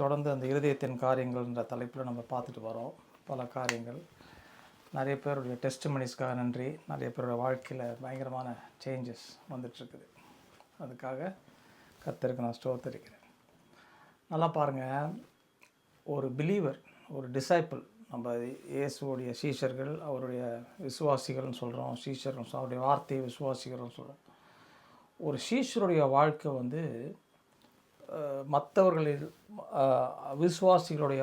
தொடர்ந்து அந்த இருதயத்தின் காரியங்கள்ன்ற தலைப்பில் நம்ம பார்த்துட்டு வரோம். பல காரியங்கள், நிறைய பேருடைய டெஸ்டிமனிஸ்க்காக நன்றி. நிறைய பேரோட வாழ்க்கையில் பயங்கரமான சேஞ்சஸ் வந்துட்டுருக்குது. அதுக்காக கர்த்தருக்கு நான் ஸ்தோத்திரிக்கிறேன். நல்லா பாருங்கள், ஒரு பிலீவர், ஒரு டிசைப்பிள், நம்ம இயேசுவோடைய சீஷர்கள், அவருடைய விசுவாசிகள்னு சொல்கிறோம், சீஷர்கள் அவருடைய வார்த்தையை விசுவாசிகள்னு சொல்கிறோம். ஒரு சீஷருடைய வாழ்க்கை வந்து மற்றவர்களில் விசுவாசிகளுடைய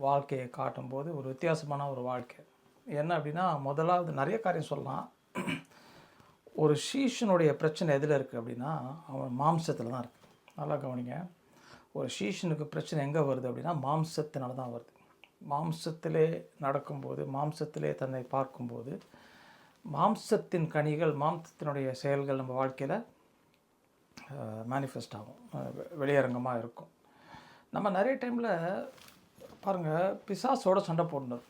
வாழ்க்கையை காட்டும்போது ஒரு வித்தியாசமான ஒரு வாழ்க்கை. என்ன அப்படின்னா, முதலாவது நிறைய காரியம் சொல்லலாம். ஒரு சீஷனுடைய பிரச்சனை எதில் இருக்குது அப்படின்னா, அவன் மாம்சத்தில் தான் இருக்குது. நல்லா கவனிங்க. ஒரு சீஷனுக்கு பிரச்சனை எங்கே வருது அப்படின்னா, மாம்சத்தினால தான் வருது. மாம்சத்திலே நடக்கும்போது, மாம்சத்திலே தன்னை பார்க்கும்போது, மாம்சத்தின் கனிகள், மாம்சத்தினுடைய செயல்கள் நம்ம வாழ்க்கையில் மேனிஃபெஸ்ட் ஆகும், வெளியரங்கமாக இருக்கும். நம்ம நிறைய டைமில் பாருங்கள், பிசாசோட சண்டை போடணும்.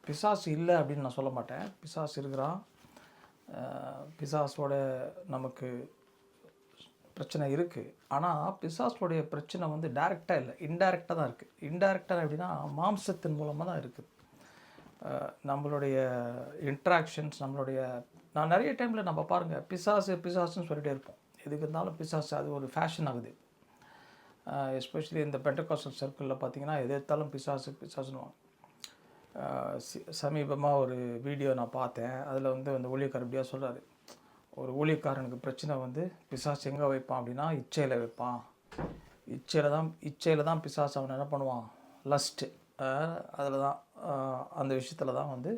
பிசாசு இல்லை அப்படின்னு நான் சொல்ல மாட்டேன். பிசாசு இருக்கிறான். பிசாசோட நமக்கு பிரச்சனை இருக்குது. ஆனால் பிசாசோடைய பிரச்சனை வந்து டைரெக்டாக இல்லை, இன்டைரக்டாக தான் இருக்குது. இன்டைரக்டாக எப்படின்னா, மாம்சத்தின் மூலமாக தான் இருக்குது. நம்மளுடைய இன்ட்ராக்ஷன்ஸ், நான் நிறைய டைமில் நம்ம பாருங்கள், பிசாசுன்னு சொல்லிகிட்டே இருப்போம். எதுக்கு இருந்தாலும் பிசாசு, அது ஒரு ஃபேஷன் ஆகுது. எஸ்பெஷலி இந்த பெண்டகாஸ்டல் சர்க்கிளில் பார்த்திங்கன்னா, எது எடுத்தாலும் பிசாசுன்னுவாங்க. சமீபமாக ஒரு வீடியோ நான் பார்த்தேன். அதில் வந்து அந்த ஊழியக்காரர் இப்படியா சொல்கிறாரு, ஒரு ஊழியக்காரனுக்கு பிரச்சனை வந்து பிசாசு எங்கே வைப்பான் அப்படின்னா, இச்சையில் வைப்பான். இச்சையில் தான் பிசாசு அவனை என்ன பண்ணுவான், லஸ்ட்டு, அதில் தான், அந்த விஷயத்தில் தான் வந்து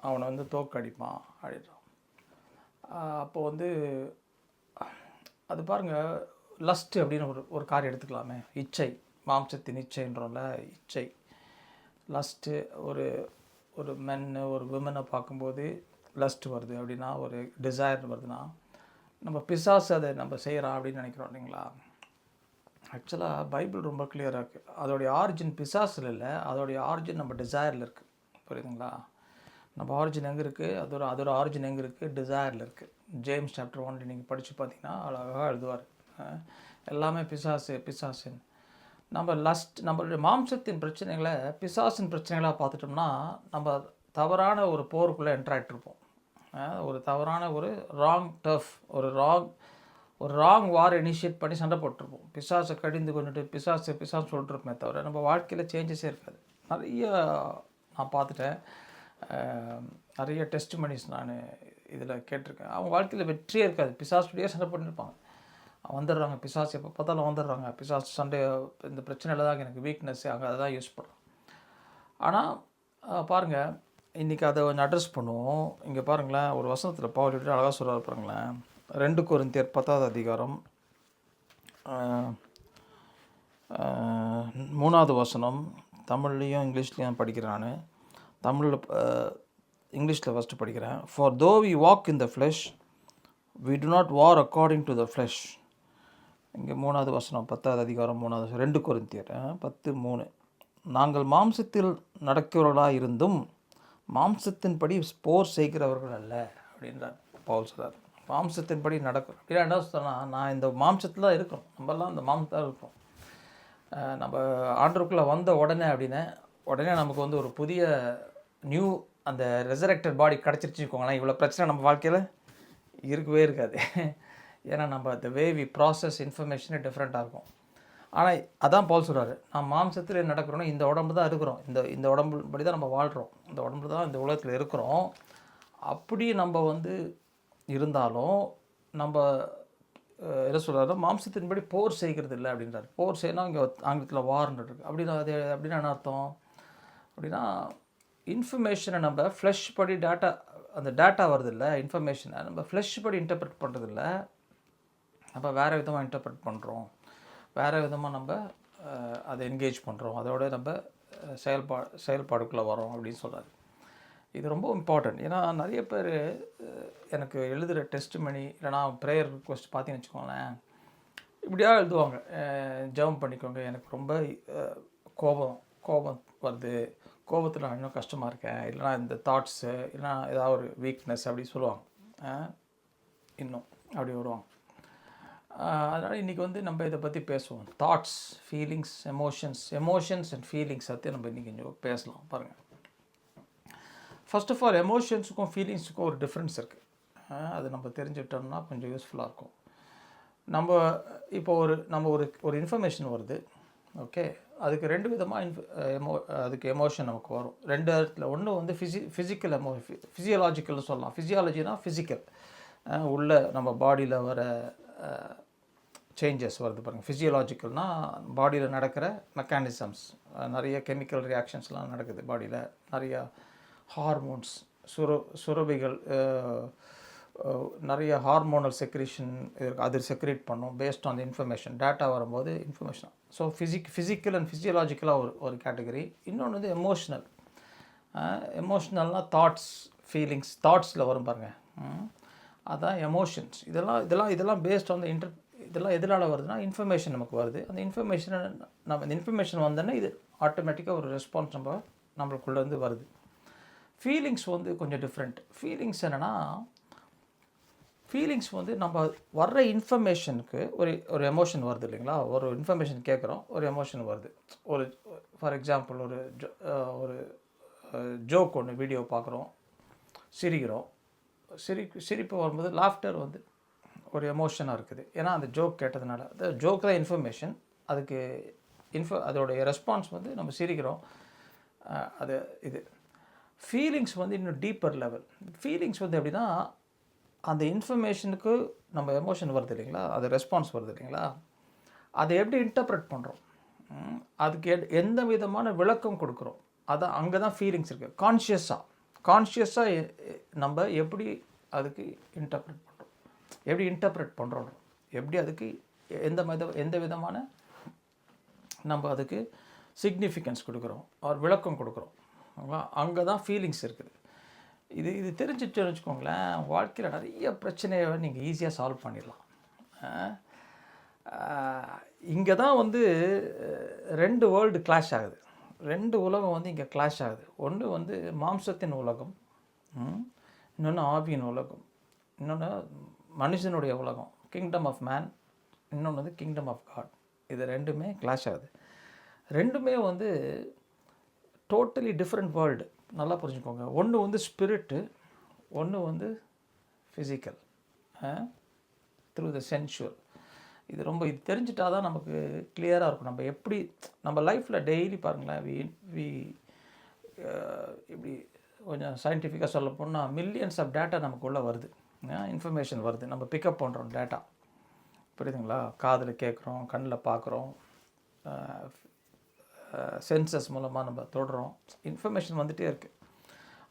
அவனை வந்து தோக்கடிப்பான் அப்படின்றான். அப்போது வந்து அது பாருங்கள், லஸ்ட்டு அப்படின்னு ஒரு காரியம் எடுத்துக்கலாமே. இச்சை, மாம்சத்தின் இச்சைன்றோம்ல, இச்சை, லஸ்ட்டு. ஒரு மென்னு ஒரு விமனை பார்க்கும்போது லஸ்ட்டு வருது அப்படின்னா, ஒரு டிசைர் வருதுன்னா, நம்ம பிசாசு அதை நம்ம செய்கிறோம் அப்படின்னு நினைக்கிறோம் இல்லைங்களா? ஆக்சுவலாக பைபிள் ரொம்ப கிளியராக இருக்குது. அதோடைய ஆரிஜின் பிசாசில் இல்லை, அதோடைய ஆரிஜின் நம்ம டிசைரில் இருக்குது. புரியுதுங்களா? நம்ம ஆரிஜின் எங்கே இருக்குது, அதோட ஆரிஜின் எங்கே இருக்குது, டிசைரில் இருக்குது. ஜேம்ஸ் சாப்டர் 1 நீங்கள் படித்து பார்த்தீங்கன்னா அழகாக எழுதுவார். எல்லாமே பிசாசுன்னு. நம்ம நம்மளுடைய மாம்சத்தின் பிரச்சனைகளை பிசாசின் பிரச்சனைகளாக பார்த்துட்டோம்னா, நம்ம தவறான ஒரு போருக்குள்ளே என்ட்ராக்டிருப்போம். ஒரு தவறான ஒரு ராங் வார் இனிஷியேட் பண்ணி சண்டை போட்டிருப்போம். பிசாசை கடிந்து கொண்டுட்டு பிசாசு சொல்லிட்டுருப்போமே தவிர நம்ம வாழ்க்கையில் சேஞ்சஸே இருக்காது. நிறைய நான் பார்த்துட்டேன். நிறைய டெஸ்டிமனிஸ் நான் இதில் கேட்டிருக்கேன். அவங்க வாழ்க்கையில் வெற்றியே இருக்காது. பிசாசுடைய சண்டை பண்ணியிருப்பாங்க. வந்துடுறாங்க, பிசாசு எப்போ பார்த்தாலும் வந்துடுறாங்க. பிசாசு சண்டை, இந்த பிரச்சனையில் தான் எனக்கு வீக்னஸ்ஸு, அங்கே அதை தான் யூஸ் பண்ணுறோம். ஆனால் பாருங்கள், இன்றைக்கி அதை கொஞ்சம் அட்ரஸ் பண்ணுவோம். இங்கே பாருங்களேன், ஒரு வசனத்தில் பவுல் விட்டு அழகாக சொல்கிறார் பாருங்களேன். 2 கொரிந்தியர் 10வது அதிகாரம் 3வது வசனம். தமிழ்லேயும் இங்கிலீஷ்லேயும் படிக்கிறேன். நான் இங்கிலீஷில் ஃபஸ்ட்டு படிக்கிறேன். For though we walk in the flesh, we do not war according to the flesh. இங்கே 3வது வசனம், 10வது அதிகாரம் 3வது, 2 கொரிந்தியர் 10:3. நாங்கள் மாம்சத்தில் நடக்கிறவர்களாக இருந்தும் மாம்சத்தின்படி போர் செய்கிறவர்கள் அல்ல அப்படின்றார் பவுல் சொல்கிறார். மாம்சத்தின்படி நடக்கும் அப்படின்னா என்ன சொன்னால், நான் இந்த மாம்சத்தில் தான் இருக்கிறோம். நம்மலாம் இந்த மாம்சத்தான் இருக்கிறோம். நம்ம ஆண்டருக்குள்ளே வந்த உடனே நமக்கு வந்து ஒரு புதிய நியூ அந்த ரெசரெக்டட் பாடி கிடச்சிருச்சு வச்சுக்கோங்களேன். இவ்வளோ பிரச்சனை நம்ம வாழ்க்கையில் இருக்கவே இருக்காது. ஏன்னா நம்ம த வே வி ப்ராசஸ் இன்ஃபர்மேஷனே டிஃப்ரெண்ட்டாக இருக்கும். ஆனால் அதான் பவுல் சொல்கிறாரு, நான் மாம்சத்தில் நடக்கிறோன்னா இந்த உடம்பு தான் இருக்கிறோம், இந்த உடம்பு படி தான் நம்ம வாழ்கிறோம், இந்த உடம்பு தான் இந்த உலகத்தில் இருக்கிறோம். அப்படி நம்ம வந்து இருந்தாலும் நம்ம என்ன சொல்கிறாரு, மாம்சத்தின்படி போர் செய்கிறது இல்லை அப்படின்றார். போர் செய்யணும் இங்கே ஆங்கிலத்தில் வார்ன்னு இருக்குது. அப்படின்னா என்ன அர்த்தம் அப்படின்னா, இன்ஃபர்மேஷனை நம்ம ஃப்ளஷ் படி அந்த டேட்டா வருது இல்லை, இன்ஃபர்மேஷனை நம்ம ஃப்ளஷ் படி இன்டர்பிரட் பண்ணுறதில்ல, நம்ம வேறு விதமாக இன்டர்பிரட் பண்ணுறோம், வேறு விதமாக நம்ம அதை என்கேஜ் பண்ணுறோம், அதோட நம்ம செயல்பாடுக்குள்ளே வரோம் அப்படின்னு சொல்கிறாரு. இது ரொம்ப இம்பார்ட்டன்ட். ஏன்னா நிறைய பேர் எனக்கு எழுதுகிற டெஸ்டிமனி இல்லைனா ப்ரேயர் ரிக்வெஸ்ட் பார்த்தீங்கன்னு வச்சுக்கோங்களேன், இப்படியா எழுதுவாங்க, ஜெபம் பண்ணிக்கோங்க, எனக்கு ரொம்ப கோபம் வருது, கோபத்தில் நான் இன்னும் கஷ்டமாக இருக்கேன், இல்லைனா இந்த தாட்ஸு, இல்லைனா ஏதாவது ஒரு வீக்னஸ் அப்படி சொல்லுவாங்க. இன்னும் அப்படி வருவாங்க. அதனால் இன்றைக்கி வந்து நம்ம இதை பற்றி பேசுவோம். Thoughts, feelings, emotions and feelings பற்றி நம்ம இன்றைக்கி கொஞ்சம் பேசலாம். பாருங்கள், ஃபர்ஸ்ட் ஆஃப் ஆல் எமோஷன்ஸுக்கும் ஃபீலிங்ஸுக்கும் ஒரு டிஃப்ரென்ஸ் இருக்குது. அது நம்ம தெரிஞ்சுக்கிட்டோம்னா கொஞ்சம் யூஸ்ஃபுல்லாக இருக்கும். நம்ம இப்போ ஒரு இன்ஃபர்மேஷன் வருது, ஓகே, அதுக்கு 2 விதமாக அதுக்கு எமோஷன் நமக்கு வரும். 2 இடத்துல. ஒன்று வந்து ஃபிசிக்கல் ஃபிசியலாஜிக்கல்னு சொல்லலாம். ஃபிசியாலஜினா ஃபிசிக்கல், உள்ள நம்ம பாடியில் வர சேஞ்சஸ் வருது பாருங்கள். ஃபிசியலாஜிக்கல்னால் பாடியில் நடக்கிற மெக்கானிசம்ஸ், நிறைய கெமிக்கல் ரியாக்ஷன்ஸ்லாம் நடக்குது பாடியில். நிறையா ஹார்மோன்ஸ், சுரபிகள், நிறைய ஹார்மோனல் செக்ரேஷன் அது செக்ரேட் பண்ணும் based on the information. Data வரும்போது இன்ஃபர்மேஷன். ஸோ ஃபிசிக்கல் அண்ட் ஃபிசியலாஜிக்கலாக ஒரு கேட்டகரி. இன்னொன்று வந்து எமோஷ்னல்னால் தாட்ஸ், ஃபீலிங்ஸ், தாட்ஸில் வரும் பாருங்கள். அதான் எமோஷன்ஸ். இதெல்லாம் பேஸ்ட் ஆன் த இதெல்லாம் எதனால் வருதுன்னா இன்ஃபர்மேஷன் நமக்கு வருது. அந்த இன்ஃபர்மேஷன் வந்தோடனே இது ஆட்டோமேட்டிக்காக ஒரு ரெஸ்பான்ஸ் நம்மளுக்குள்ளேருந்து வருது. ஃபீலிங்ஸ் வந்து கொஞ்சம் டிஃப்ரெண்ட். ஃபீலிங்ஸ் என்னென்னா, ஃபீலிங்ஸ் வந்து நம்ம வர்ற இன்ஃபர்மேஷனுக்கு ஒரு எமோஷன் வருது இல்லைங்களா. ஒரு இன்ஃபர்மேஷன் கேட்குறோம், ஒரு எமோஷன் வருது. ஃபார் எக்ஸாம்பிள் ஒரு ஜோக் ஒன்று வீடியோ பார்க்குறோம், சிரிக்கிறோம். சிரிப்பு வரும்போது லாஃப்டர் வந்து ஒரு எமோஷனாக இருக்குது. ஏன்னா அந்த ஜோக் கேட்டதுனால. அந்த ஜோக் தான் இன்ஃபர்மேஷன். அதுக்கு அதோடைய ரெஸ்பான்ஸ் வந்து நம்ம சிரிக்கிறோம். இது ஃபீலிங்ஸ் வந்து இன்னும் டீப்பர் லெவல். ஃபீலிங்ஸ் வந்து எப்படின்னா, அந்த இன்ஃபர்மேஷனுக்கு நம்ம எமோஷன் வருது இல்லைங்களா, அது ரெஸ்பான்ஸ் வருது இல்லைங்களா, அதை எப்படி இன்டர்ப்ரெட் பண்ணுறோம், அதுக்கு எந்த விதமான விளக்கம் கொடுக்குறோம், அதான் அங்கே தான் ஃபீலிங்ஸ் இருக்குது. கான்ஷியஸாக நம்ம எப்படி அதுக்கு இன்டர்ப்ரெட் பண்ணுறோம், எப்படி அதுக்கு எந்த விதமான நம்ம அதுக்கு சிக்னிஃபிகன்ஸ் கொடுக்குறோம், ஒரு விளக்கம் கொடுக்குறோம். அங்கே தான் ஃபீலிங்ஸ் இருக்குது. இது தெரிஞ்சிட்டு வச்சுக்கோங்களேன், வாழ்க்கையில் நிறைய பிரச்சனையை நீங்கள் ஈஸியாக சால்வ் பண்ணிடலாம். இங்கே தான் வந்து 2 வேர்ல்டு கிளாஷ் ஆகுது. 2 உலகம் வந்து இங்கே கிளாஷ் ஆகுது. ஒன்று வந்து மாம்சத்தின் உலகம், இன்னொன்று ஆவியின் உலகம், இன்னொன்று மனுஷனுடைய உலகம், கிங்டம் ஆஃப் மேன், இன்னொன்று வந்து கிங்டம் ஆஃப் காட். இது 2மே கிளாஷ் ஆகுது. 2மே வந்து டோட்டலி டிஃப்ரெண்ட் வேர்ல்டு. நல்லா புரிஞ்சுக்கோங்க. ஒன்று வந்து ஸ்பிரிட்டு, ஒன்று வந்து ஃபிசிக்கல், த்ரூ த சென்சுவல். இது தெரிஞ்சிட்டா தான் நமக்கு கிளியராக இருக்கும். நம்ம எப்படி நம்ம லைஃப்பில் டெய்லி பாருங்களேன், இப்படி கொஞ்சம் சயின்டிஃபிக்காக சொல்ல போனால் மில்லியன்ஸ் ஆஃப் டேட்டா நமக்குள்ளே வருது, இன்ஃபர்மேஷன் வருது. நம்ம பிக்கப் பண்ணுறோம் டேட்டா, புரியுதுங்களா. காதில் கேட்குறோம், கண்ணில் பார்க்குறோம், சென்சஸ் மூலமாக நம்ம தொடுறோம், இன்ஃபர்மேஷன் வந்துகிட்டே இருக்குது.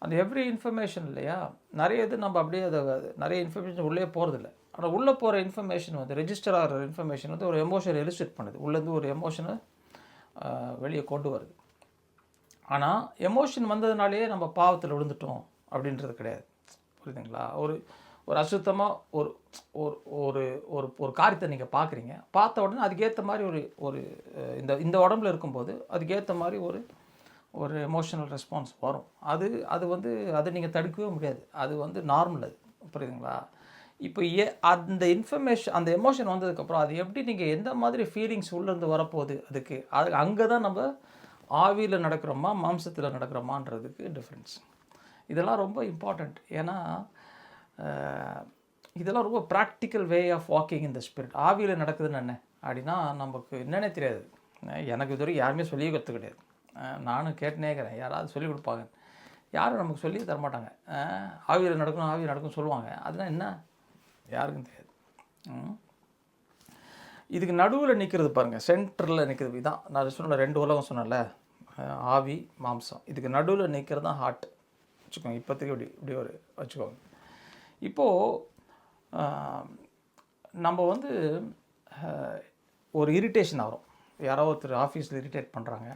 அந்த எவ்ரி இன்ஃபர்மேஷன் இல்லையா, நிறைய இது நம்ம அப்படியே நிறைய இன்ஃபர்மேஷன் உள்ளே போகிறதில்ல. ஆனால் உள்ளே போகிற இன்ஃபர்மேஷன் வந்து ரெஜிஸ்டர் ஆகிற இன்ஃபர்மேஷன் வந்து ஒரு எமோஷனை எலிசிட் பண்ணுது, உள்ளேருந்து ஒரு எமோஷனை வெளியே கொண்டு வருது. ஆனால் எமோஷன் வந்ததுனாலே நம்ம பாவத்தில் விழுந்துட்டோம் அப்படின்றது கிடையாது, புரியுதுங்களா. ஒரு அசுத்தமாக ஒரு ஒரு காரியத்தை நீங்கள் பார்க்குறீங்க, பார்த்த உடனே அதுக்கேற்ற மாதிரி ஒரு இந்த உடம்புல இருக்கும்போது அதுக்கேற்ற மாதிரி ஒரு எமோஷனல் ரெஸ்பான்ஸ் வரும். அது நீங்கள் தடுக்கவே முடியாது. அது வந்து நார்மல், அது புரியுதுங்களா. இப்போ அந்த அந்த எமோஷன் வந்ததுக்கப்புறம் அது எப்படி நீங்கள் எந்த மாதிரி ஃபீலிங்ஸ் உள்ளேருந்து வரப்போகுது, அது அங்கே தான் நம்ம ஆவியில் நடக்கிறோமா மாம்சத்தில் நடக்கிறோமான்றதுக்கு டிஃப்ரென்ஸ். இதெல்லாம் ரொம்ப இம்பார்ட்டண்ட். ஏன்னா இதெல்லாம் ரொம்ப practical way of walking in the spirit. ஆவியில் நடக்குதுன்னு என்ன அப்படின்னா நமக்கு என்னென்னே தெரியாது. எனக்கு இது வரைக்கும் யாருமே சொல்லி கொடுத்து கிடையாது. நானும் கேட்டுனேக்கிறேன், யாராவது சொல்லிக் கொடுப்பாங்க. யாரும் நமக்கு சொல்லி தரமாட்டாங்க. ஆவியில் நடக்கும் சொல்லுவாங்க. அதெல்லாம் என்ன யாருக்கும் தெரியாது. இதுக்கு நடுவில் நிற்கிறது பாருங்கள், சென்டரில் நிற்கிறது. இதுதான் நான் சொன்ன 2 உலகம் சொன்னேன்ல, ஆவி மாம்சம். இதுக்கு நடுவில் நிற்கிறது தான் ஹார்ட் வச்சுக்கோங்க. இப்போதைக்கு இப்படி ஒரு வச்சுக்கோங்க. இப்போது நம்ம வந்து ஒரு இரிட்டேஷன் ஆகிறோம். யாரோ ஒருத்தர் ஆஃபீஸில் இரிட்டேட் பண்ணுறாங்க,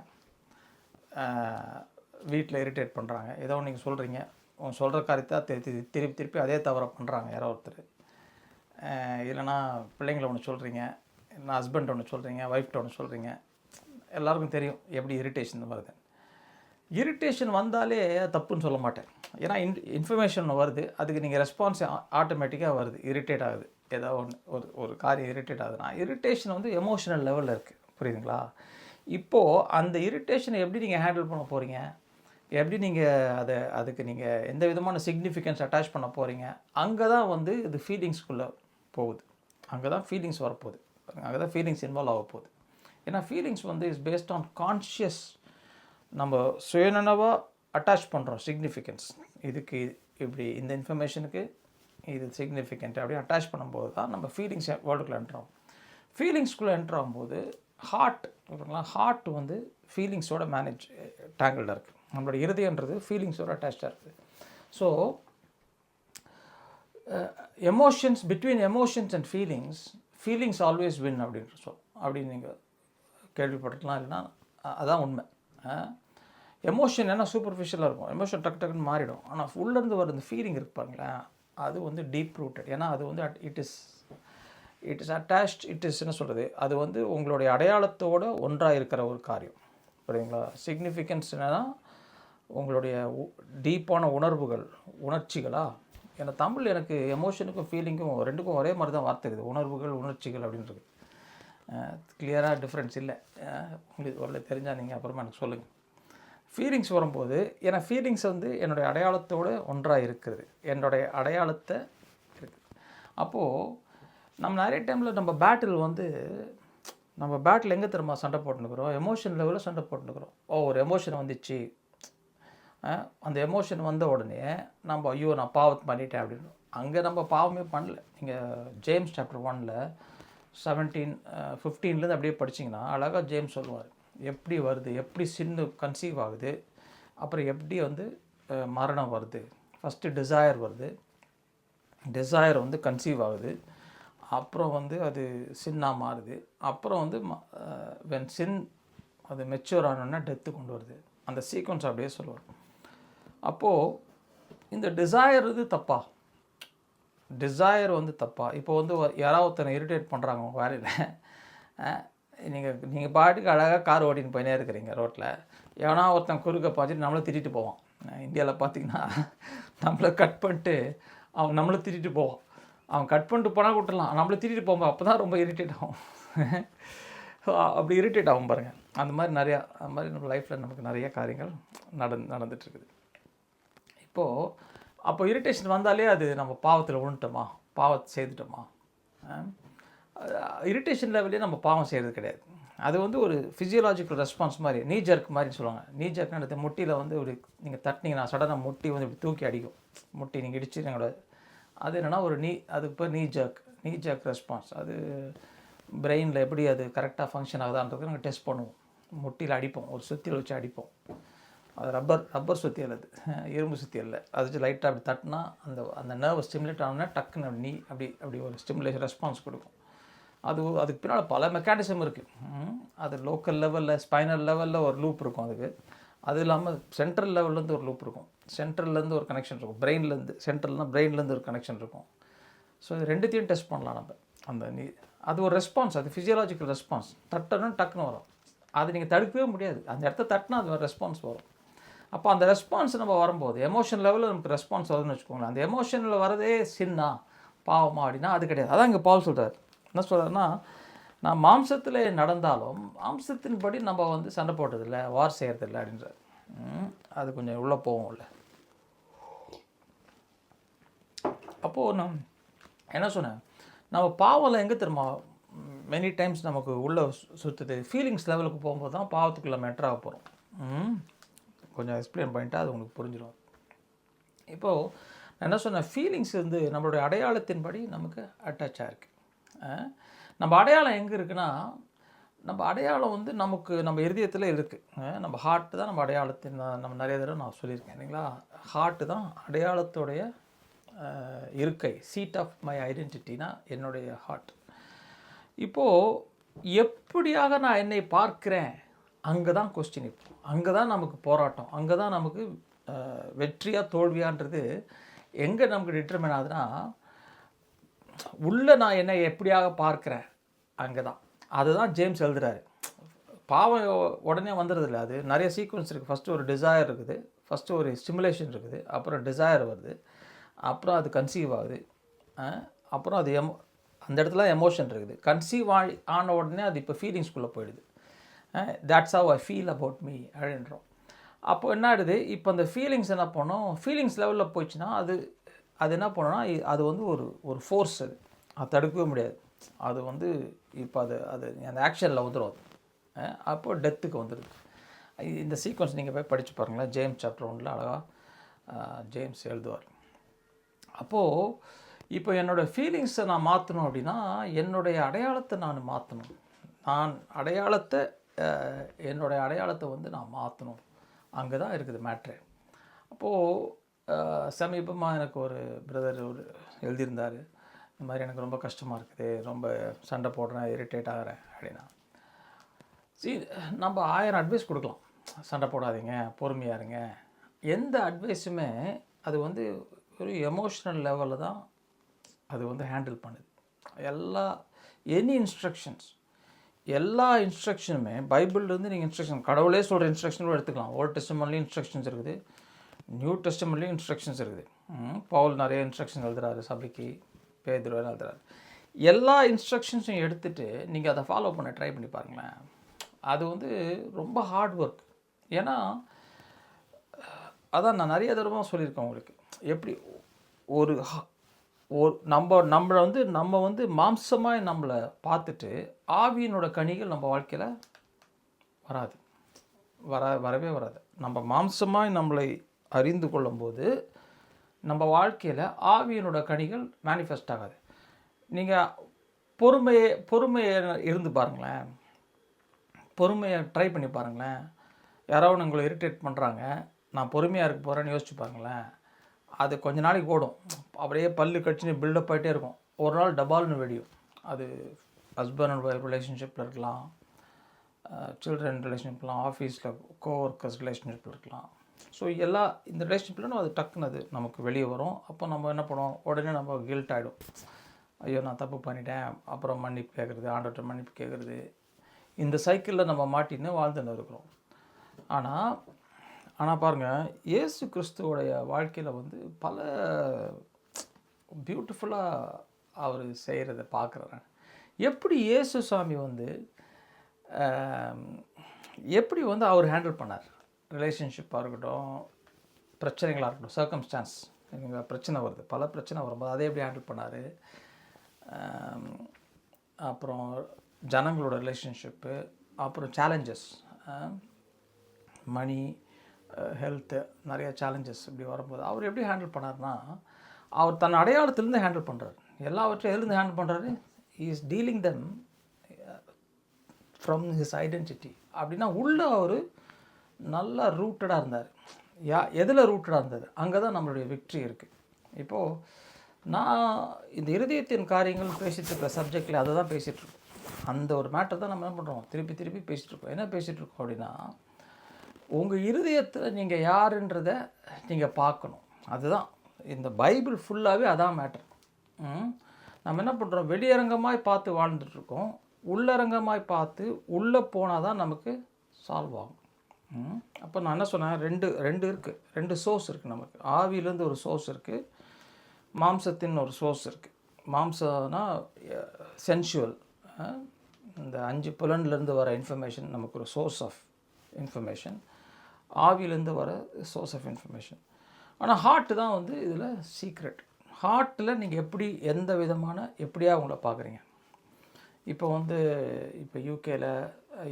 வீட்டில் இரிட்டேட் பண்ணுறாங்க, ஏதோ ஒன்று நீங்கள் சொல்கிறீங்க, உங்கள் சொல்கிற காரியத்தை திருப்பி அதே தவிர பண்ணுறாங்க யாரோ ஒருத்தர். இல்லைனா பிள்ளைங்கள ஒன்று சொல்கிறீங்க, இல்லைனா ஹஸ்பண்ட் ஒன்று சொல்கிறீங்க, ஒய்ஃப்ட்ட ஒன்று சொல்கிறீங்க. எல்லாருக்கும் தெரியும் எப்படி இரிட்டேஷன் வருது. இரிட்டேஷன் வந்தாலே தப்புன்னு சொல்ல மாட்டேன். ஏன்னா இன்ஃபர்மேஷன் வருது, அதுக்கு நீங்கள் ரெஸ்பான்ஸ் ஆட்டோமேட்டிக்காக வருது, இரிட்டேட் ஆகுது. ஏதோ ஒன்று ஒரு ஒரு காரியம் இரிட்டேட் ஆகுதுன்னா இரிட்டேஷன் வந்து எமோஷனல் லெவலில் இருக்குது, புரியுதுங்களா? இப்போது அந்த இரிட்டேஷனை எப்படி நீங்கள் ஹேண்டில் பண்ண போகிறீங்க, எப்படி நீங்கள் அதுக்கு நீங்கள் எந்த விதமான சிக்னிஃபிகன்ஸ் அட்டாச் பண்ண போகிறீங்க, அங்கே தான் வந்து இது ஃபீலிங்ஸ்குள்ளே போகுது, அங்கே தான் ஃபீலிங்ஸ் வரப்போகுது, அங்கே தான் ஃபீலிங்ஸ் இன்வால்வ் ஆக போகுது. ஏன்னா ஃபீலிங்ஸ் வந்து இஸ் பேஸ்ட் ஆன் கான்ஷியஸ், நம்ம சுயநனவாக அட்டாச் பண்ணுறோம் சிக்னிஃபிகன்ஸ். இதுக்கு இப்படி இந்த இன்ஃபர்மேஷனுக்கு இது சிக்னிஃபிகண்ட் அப்படி அட்டாச் பண்ணும்போது தான் நம்ம ஃபீலிங்ஸ் வேர்ல்டுக்குள்ளே என்ட்ரு ஃபீலிங்ஸ்குள்ளே என்ட்ரு ஆகும்போது ஹார்ட் வந்து ஃபீலிங்ஸோட டேங்கிள்டாக இருக்குது. நம்மளோட இருதயன்றது ஃபீலிங்ஸோட அட்டாச்சாக இருக்குது. So emotions between emotions and feelings always win அப்படின்னு நீங்கள் கேள்விப்பட்டிருக்கலாம், இல்லைன்னா அதான் உண்மை. எமோஷன் ஏன்னா சூப்பர்ஃபிஷியலாக இருக்கும், எமோஷன் டக்குன்னு மாறிடும். ஆனால் உள்ளேருந்து வர இந்த ஃபீலிங் இருப்பாங்களேன், அது வந்து டீப் ரூட்டட். ஏன்னா அது வந்து இட் இஸ் அட்டாச்ட், என்ன சொல்கிறது, அது வந்து உங்களுடைய அடையாளத்தோடு ஒன்றாக இருக்கிற ஒரு காரியம், புரியுதுங்களா? சிக்னிஃபிகன்ஸ் என்னென்னா உங்களுடைய டீப்பான உணர்ச்சிகளா. ஏன்னா தமிழ் எனக்கு எமோஷனுக்கும் ஃபீலிங்கும் ரெண்டுக்கும் ஒரே மாதிரி தான் வார்த்தை இருக்குது, உணர்வுகள் உணர்ச்சிகள் அப்படின்றது. கிளியராக டிஃப்ரென்ஸ் இல்லை. உங்களுக்கு வரல தெரிஞ்சால் நீங்கள் அப்புறமா எனக்கு சொல்லுங்கள். ஃபீலிங்ஸ் வரும்போது, ஏன்னா ஃபீலிங்ஸ் வந்து என்னுடைய அடையாளத்தோடு ஒன்றாக இருக்கிறது, என்னுடைய அடையாளத்தை இருக்குது. அப்போது நம்ம நிறைய டைமில் நம்ம பேட்டில் எங்கே திரும்ப சண்டை போட்டுனுக்குறோம், எமோஷன் லெவலில் சண்டை போட்டுனுக்குறோம். ஒரு எமோஷன் வந்துச்சு, அந்த எமோஷன் வந்த உடனே நம்ம ஐயோ நான் பாவத்தை பண்ணிட்டேன் அப்படின்னு. அங்கே நம்ம பாவமே பண்ணல. நீங்கள் ஜேம்ஸ் சாப்டர் 1 15 அப்படியே படிச்சிங்கன்னா அழகாக ஜேம்ஸ் சொல்லுவார், எப்படி வருது, எப்படி சின்ன கன்சீவ் ஆகுது, அப்புறம் எப்படி வந்து மரணம் வருது. ஃபஸ்ட்டு டிசையர் வருது, டிசையர் வந்து கன்சீவ் ஆகுது, அப்புறம் வந்து அது சின்னாக மாறுது, அப்புறம் வந்து வென் சின் அது மெச்சூர் ஆனோன்னா டெத்து கொண்டு வருது. அந்த சீக்வன்ஸ் அப்படியே சொல்லுவார். அப்போது இந்த டிசையர் இது தப்பா, டிசையர் வந்து தப்பா. இப்போ வந்து யாராவது ஒருத்தனை இரிட்டேட் பண்ணுறாங்க உங்கள் வேலையில், நீங்கள் பாட்டுக்கு அழகாக கார் ஓட்டின்னு போயினே இருக்கிறீங்க ரோட்டில், எவனா ஒருத்தன் குறுக்க பார்த்துட்டு நம்மளை திட்டிட்டு போவான். இந்தியாவில் பார்த்திங்கன்னா நம்மளை கட் பண்ணிட்டு அவன் நம்மளை திட்டிட்டு போவான். அவன் கட் பண்ணிட்டு போனால் விட்டுடலாம், நம்மளை திட்டிட்டு போகும்போது அப்போ தான் ரொம்ப இரிட்டேட் ஆகும். அப்படி இரிட்டேட் ஆகும் பாருங்கள். அந்த மாதிரி நம்ம லைஃப்பில் நமக்கு நிறைய காரியங்கள் நடந்துகிட்ருக்குது. அப்போ இரிட்டேஷன் வந்தாலே அது நம்ம பாவத்தில் விழுந்துட்டோமா, பாவத்தை செய்துட்டோமா. இரிட்டேஷன் லெவலே நம்ம பாவம் செய்கிறது கிடையாது. அது வந்து ஒரு ஃபிசியலாஜிக்கல் ரெஸ்பான்ஸ் மாதிரி, நீ ஜர்க் மாதிரின்னு சொல்லுவாங்க. நீ ஜர்க்னு முட்டியில் வந்து ஒரு நீங்கள் தட்டினீங்கன்னா சடனாக முட்டி வந்து இப்படி தூக்கி அடிக்கும். முட்டி நீங்கள் இடிச்சு எங்களோட அது என்னென்னா ஒரு அதுக்கு பேர் நீ ஜர்க் ரெஸ்பான்ஸ். அது பிரெயினில் எப்படி அது கரெக்டாக ஃபங்க்ஷன் ஆகுதான்றது நாங்கள் டெஸ்ட் பண்ணுவோம். முட்டியில் அடிப்போம், ஒரு சுத்தியில் வச்சு அடிப்போம். அது ரப்பர் சுத்தியல், அது இரும்பு சுத்தியல். அது வச்சு லைட்டாக அப்படி தட்டினா அந்த நர்வை ஸ்டிமுலேட் ஆனோன்னா டக்குன்னு அப்படி ஒரு ஸ்டிமுலேஷன் ரெஸ்பான்ஸ் கொடுக்கும். அதுக்கு பின்னால் பல மெக்கானிசம் இருக்குது. அது லோக்கல் லெவலில், ஸ்பைனல் லெவலில் ஒரு லூப் இருக்கும் அதுக்கு. அது இல்லாமல் சென்ட்ரல் லெவல்லேருந்து ஒரு லூப் இருக்கும், சென்ட்ரல்லேருந்து ஒரு கனெக்ஷன் இருக்கும், பிரெயின்லேருந்து ஒரு கனெக்ஷன் இருக்கும். ஸோ இது ரெண்டுத்தையும் டெஸ்ட் பண்ணலாம் நம்ம. அது ஒரு ரெஸ்பான்ஸ், அது ஃபிசியலாஜிக்கல் ரெஸ்பான்ஸ். டக்குன்னு வரும். அது நீங்கள் தடுக்கவே முடியாது. அந்த இடத்த தட்டினா அது ஒரு ரெஸ்பான்ஸ் வரும். அப்போ அந்த ரெஸ்பான்ஸ் நம்ம வரும்போது எமோஷன் லெவலில் நமக்கு ரெஸ்பான்ஸ் வருதுன்னு வச்சுக்கோங்களேன். அந்த எமோஷனில் வரதே சின்னா பாவமா அப்படின்னா அது கிடையாது. அதான் இங்கே பவுல் சொல்கிறார். என்ன சொல்கிறாருன்னா, நான் மாம்சத்தில் நடந்தாலும் மாம்சத்தின்படி நம்ம வந்து சண்டை போட்டதில்லை, வார் செய்கிறதில்லை அப்படின்றார். அது கொஞ்சம் உள்ளே போகும்ல. அப்போது நான் என்ன சொன்னேன், நம்ம பாவம்ல எங்கே திரும்ப மெனி டைம்ஸ் நமக்கு உள்ளே சுற்றுது, ஃபீலிங்ஸ் லெவலுக்கு போகும்போது தான் பாவத்துக்குள்ளே நம்ம என்ட்ராக போகிறோம். கொஞ்சம் எக்ஸ்பிளைன் பண்ணிட்டா அது உங்களுக்கு புரிஞ்சிடும். இப்போது நான் என்ன சொன்னேன், ஃபீலிங்ஸ் வந்து நம்மளுடைய அடையாளத்தின்படி நமக்கு அட்டாச் ஆகிருக்கு. நம்ம அடையாளம் எங்கே இருக்குன்னா, நம்ம அடையாளம் வந்து நம்ம இருதயத்தில் இருக்குது. நம்ம ஹார்ட்டு தான் நம்ம அடையாளத்தின், நம்ம நிறைய தடவை நான் சொல்லியிருக்கேன் இல்லைங்களா, ஹார்ட்டு தான் அடையாளத்தோடைய இருக்கை, சீட் ஆஃப் மை ஐடென்டிட்டினா என்னுடைய ஹார்ட். இப்போது எப்படியாக நான் என்னை பார்க்குறேன், அங்கே தான் கொஸ்டின். இப்போ அங்கே தான் நமக்கு போராட்டம், அங்கே தான் நமக்கு வெற்றியாக தோல்வியான்றது எங்கே நமக்கு டிட்டர்மின் ஆகுதுன்னா, உள்ளே நான் என்னை எப்படியாக பார்க்குறேன் அங்கே தான். அதுதான் ஜேம்ஸ் எழுதுகிறாரு. பாவம் உடனே வந்துடுறதில்ல, அது நிறைய சீக்வன்ஸ் இருக்குது. ஃபஸ்ட்டு ஒரு டிசையர் இருக்குது, ஃபஸ்ட்டு ஒரு ஸ்டிமுலேஷன் இருக்குது, அப்புறம் டிசையர் வருது, அப்புறம் அது கன்சீவ் ஆகுது, அப்புறம் அது அந்த இடத்துல எமோஷன் இருக்குது. கன்சீவ் ஆன உடனே அது இப்போ ஃபீலிங்ஸ்குள்ளே போயிடுது. That's how I feel about me அப்படின்றோம். அப்போ என்ன ஆகிடுது, இப்போ அந்த ஃபீலிங்ஸ் என்ன பண்ணோம், ஃபீலிங்ஸ் லெவலில் போயிடுச்சுன்னா அது அது என்ன பண்ணோன்னா, அது வந்து ஒரு ஒரு ஃபோர்ஸ், அது தடுக்கவே முடியாது. அது வந்து இப்போ அது அது அந்த ஆக்ஷனில் வந்துடும் அது. அப்போது டெத்துக்கு வந்துடுது. இந்த சீக்வன்ஸ் நீங்கள் போய் படித்து பாருங்களேன். ஜேம்ஸ் சாப்டர் 1 அழகாக ஜேம்ஸ் எழுதுவார். அப்போது இப்போ என்னோடய ஃபீலிங்ஸை நான் மாற்றணும் அப்படின்னா, என்னுடைய அடையாளத்தை நான் மாற்றணும். என்னுடைய அடையாளத்தை வந்து நான் மாற்றணும். அங்கே தான் இருக்குது மேட்ரு. அப்போது சமீபமாக எனக்கு ஒரு பிரதர் எழுதியிருந்தார், இந்த மாதிரி எனக்கு ரொம்ப கஷ்டமாக இருக்குது, ரொம்ப சண்டை போடுறேன், இரிட்டேட் ஆகிறேன் அப்படின்னா. நம்ம 1000 அட்வைஸ் கொடுக்கலாம். சண்டை போடாதீங்க, பொறுமையாக இருங்க. எந்த அட்வைஸுமே அது வந்து ஒரு எமோஷ்னல் லெவலில் தான் அது வந்து ஹேண்டில் பண்ணுது. எனி இன்ஸ்ட்ரக்ஷன்ஸ், எல்லா இன்ஸ்ட்ரக்ஷனுமே பைபிள்லேருந்து நீங்கள் இன்ஸ்ட்ரக்ஷன், கடவுளே சொல்கிற இன்ஸ்ட்ரக்ஷன் எடுத்துக்கலாம். ஓல்ட் டெஸ்டமெண்ட்லேயும் இன்ஸ்ட்ரக்ஷன்ஸ் இருக்குது, நியூ டெஸ்டமெண்ட்லேயும் இன்ஸ்ட்ரக்ஷன்ஸ் இருக்குது. பவுல் நிறைய இன்ஸ்ட்ரக்ஷன் எழுதுறாரு சபைக்கு, பேதுரு எழுதுறாரு. எல்லா இன்ஸ்ட்ரக்ஷன்ஸையும் எடுத்துகிட்டு நீங்கள் அதை ஃபாலோ பண்ண ட்ரை பண்ணி பாருங்களேன். அது வந்து ரொம்ப ஹார்ட் ஒர்க். ஏன்னா அதான் நான் நிறைய தடவை சொல்லியிருக்கேன் உங்களுக்கு, எப்படி ஒரு நம்ம வந்து மாம்சமாக நம்மளை பார்த்துட்டு ஆவியினோட கனிகள் நம்ம வாழ்க்கையில் வரவே வராது. நம்ம மாம்சமாக நம்மளை அறிந்து கொள்ளும்போது நம்ம வாழ்க்கையில் ஆவியினோட கனிகள் மேனிஃபெஸ்ட் ஆகாது. நீங்கள் பொறுமையை இருந்து பாருங்களேன், பொறுமையை ட்ரை பண்ணி பாருங்களேன். யாராவது உங்களை இரிட்டேட் பண்ணுறாங்க, நான் பொறுமையாக இருக்க போகிறேன்னு யோசிச்சு பாருங்களேன். அது கொஞ்ச நாளைக்கு ஓடும், அப்படியே பல்லு கடிச்சுன்னு பில்டப் ஆகிட்டே இருக்கும். ஒரு நாள் டபால்னு வெடியும். அது ஹஸ்பண்ட் அண்ட் ஒய்ஃப் ரிலேஷன்ஷிப்பில் இருக்கலாம், சில்ட்ரன் ரிலேஷன்ஷிப்லாம், ஆஃபீஸில் கோவொர்க்கர்ஸ் ரிலேஷன்ஷிப்பில் இருக்கலாம். ஸோ இந்த ரிலேஷன்ஷிப்லன்னு அது டக்குன்னு அது நமக்கு வெளியே வரும். அப்போ நம்ம என்ன பண்ணுவோம், உடனே நம்ம கில்ட் ஆகிடும். ஐயோ நான் தப்பு பண்ணிட்டேன், அப்புறம் மன்னிப்பு கேட்குறது, ஆண்டவர்கிட்ட மன்னிப்பு கேட்குறது. இந்த சைக்கிளில் நம்ம மாட்டின்னு வாழ்ந்துன்னு இருக்கிறோம். ஆனால் பாருங்கள், இயேசு கிறிஸ்துவோடைய வாழ்க்கையில் வந்து பல பியூட்டிஃபுல்லாக அவர் செய்கிறத பார்க்குறேன். எப்படி இயேசு சாமி வந்து எப்படி வந்து அவர் ஹேண்டில் பண்ணார், ரிலேஷன்ஷிப்பாக இருக்கட்டும், பிரச்சனைகளாக இருக்கட்டும், சர்க்கம்ஸ்டான்ஸ், எங்கள் பிரச்சனை வருது, பல பிரச்சனை வரும்போது அதை எப்படி ஹேண்டில் பண்ணார். அப்புறம் ஜனங்களோட ரிலேஷன்ஷிப்பு, அப்புறம் சேலஞ்சஸ், மணி, ஹெல்த்து, நிறைய சேலஞ்சஸ் இப்படி வரும்போது அவர் எப்படி ஹேண்டில் பண்ணார்னா, அவர் தன் அடையாளத்திலேருந்து ஹேண்டில் பண்ணுறாரு. எல்லாவற்றையும் எதுலேருந்து ஹேண்டில் பண்ணுறாரு, he is dealing them from his identity. அப்படின்னா உள்ளே அவர் நல்லா ரூட்டடாக இருந்தார். எதில் ரூட்டடாக இருந்தது, அங்கே தான் நம்மளுடைய விக்ட்ரி இருக்குது. இப்போது நான் இந்த இருதயத்தின் காரியங்கள் பேசிகிட்டு இருக்க சப்ஜெக்டில் அதை தான் பேசிகிட்ருக்கோம். அந்த ஒரு மேட்டர் தான் நம்ம என்ன பண்ணுறோம், திருப்பி பேசிகிட்ருக்கோம். என்ன பேசிகிட்ருக்கோம் அப்படின்னா, உங்கள் இருதயத்தில் நீங்கள் யாருன்றதை நீங்கள் பார்க்கணும். அதுதான் இந்த பைபிள் ஃபுல்லாகவே அதான் மேட்டர். நம்ம என்ன பண்ணுறோம், வெளியரங்கமாய் பார்த்து வாழ்ந்துட்டுருக்கோம், உள்ளரங்கமாய் பார்த்து உள்ளே போனால் தான் நமக்கு சால்வ் ஆகும். அப்போ நான் என்ன சொன்னேன், ரெண்டு இருக்குது, 2 சோர்ஸ் இருக்குது நமக்கு. ஆவியிலேருந்து ஒரு சோர்ஸ் இருக்குது, மாம்சத்தின் ஒரு சோர்ஸ் இருக்குது. மாம்சம்னா சென்சுவல், இந்த 5 புலன்லேருந்து வர இன்ஃபர்மேஷன் நமக்கு ஒரு சோர்ஸ் ஆஃப் இன்ஃபர்மேஷன். ஆவியிலேருந்து வர சோர்ஸ் ஆஃப் இன்ஃபர்மேஷன். ஆனால் ஹார்ட்டு தான் வந்து இதில் சீக்ரெட். ஹார்ட்டில் நீங்கள் எந்த விதமான எப்படியா அவங்கள பார்க்குறீங்க. இப்போ யூகேல,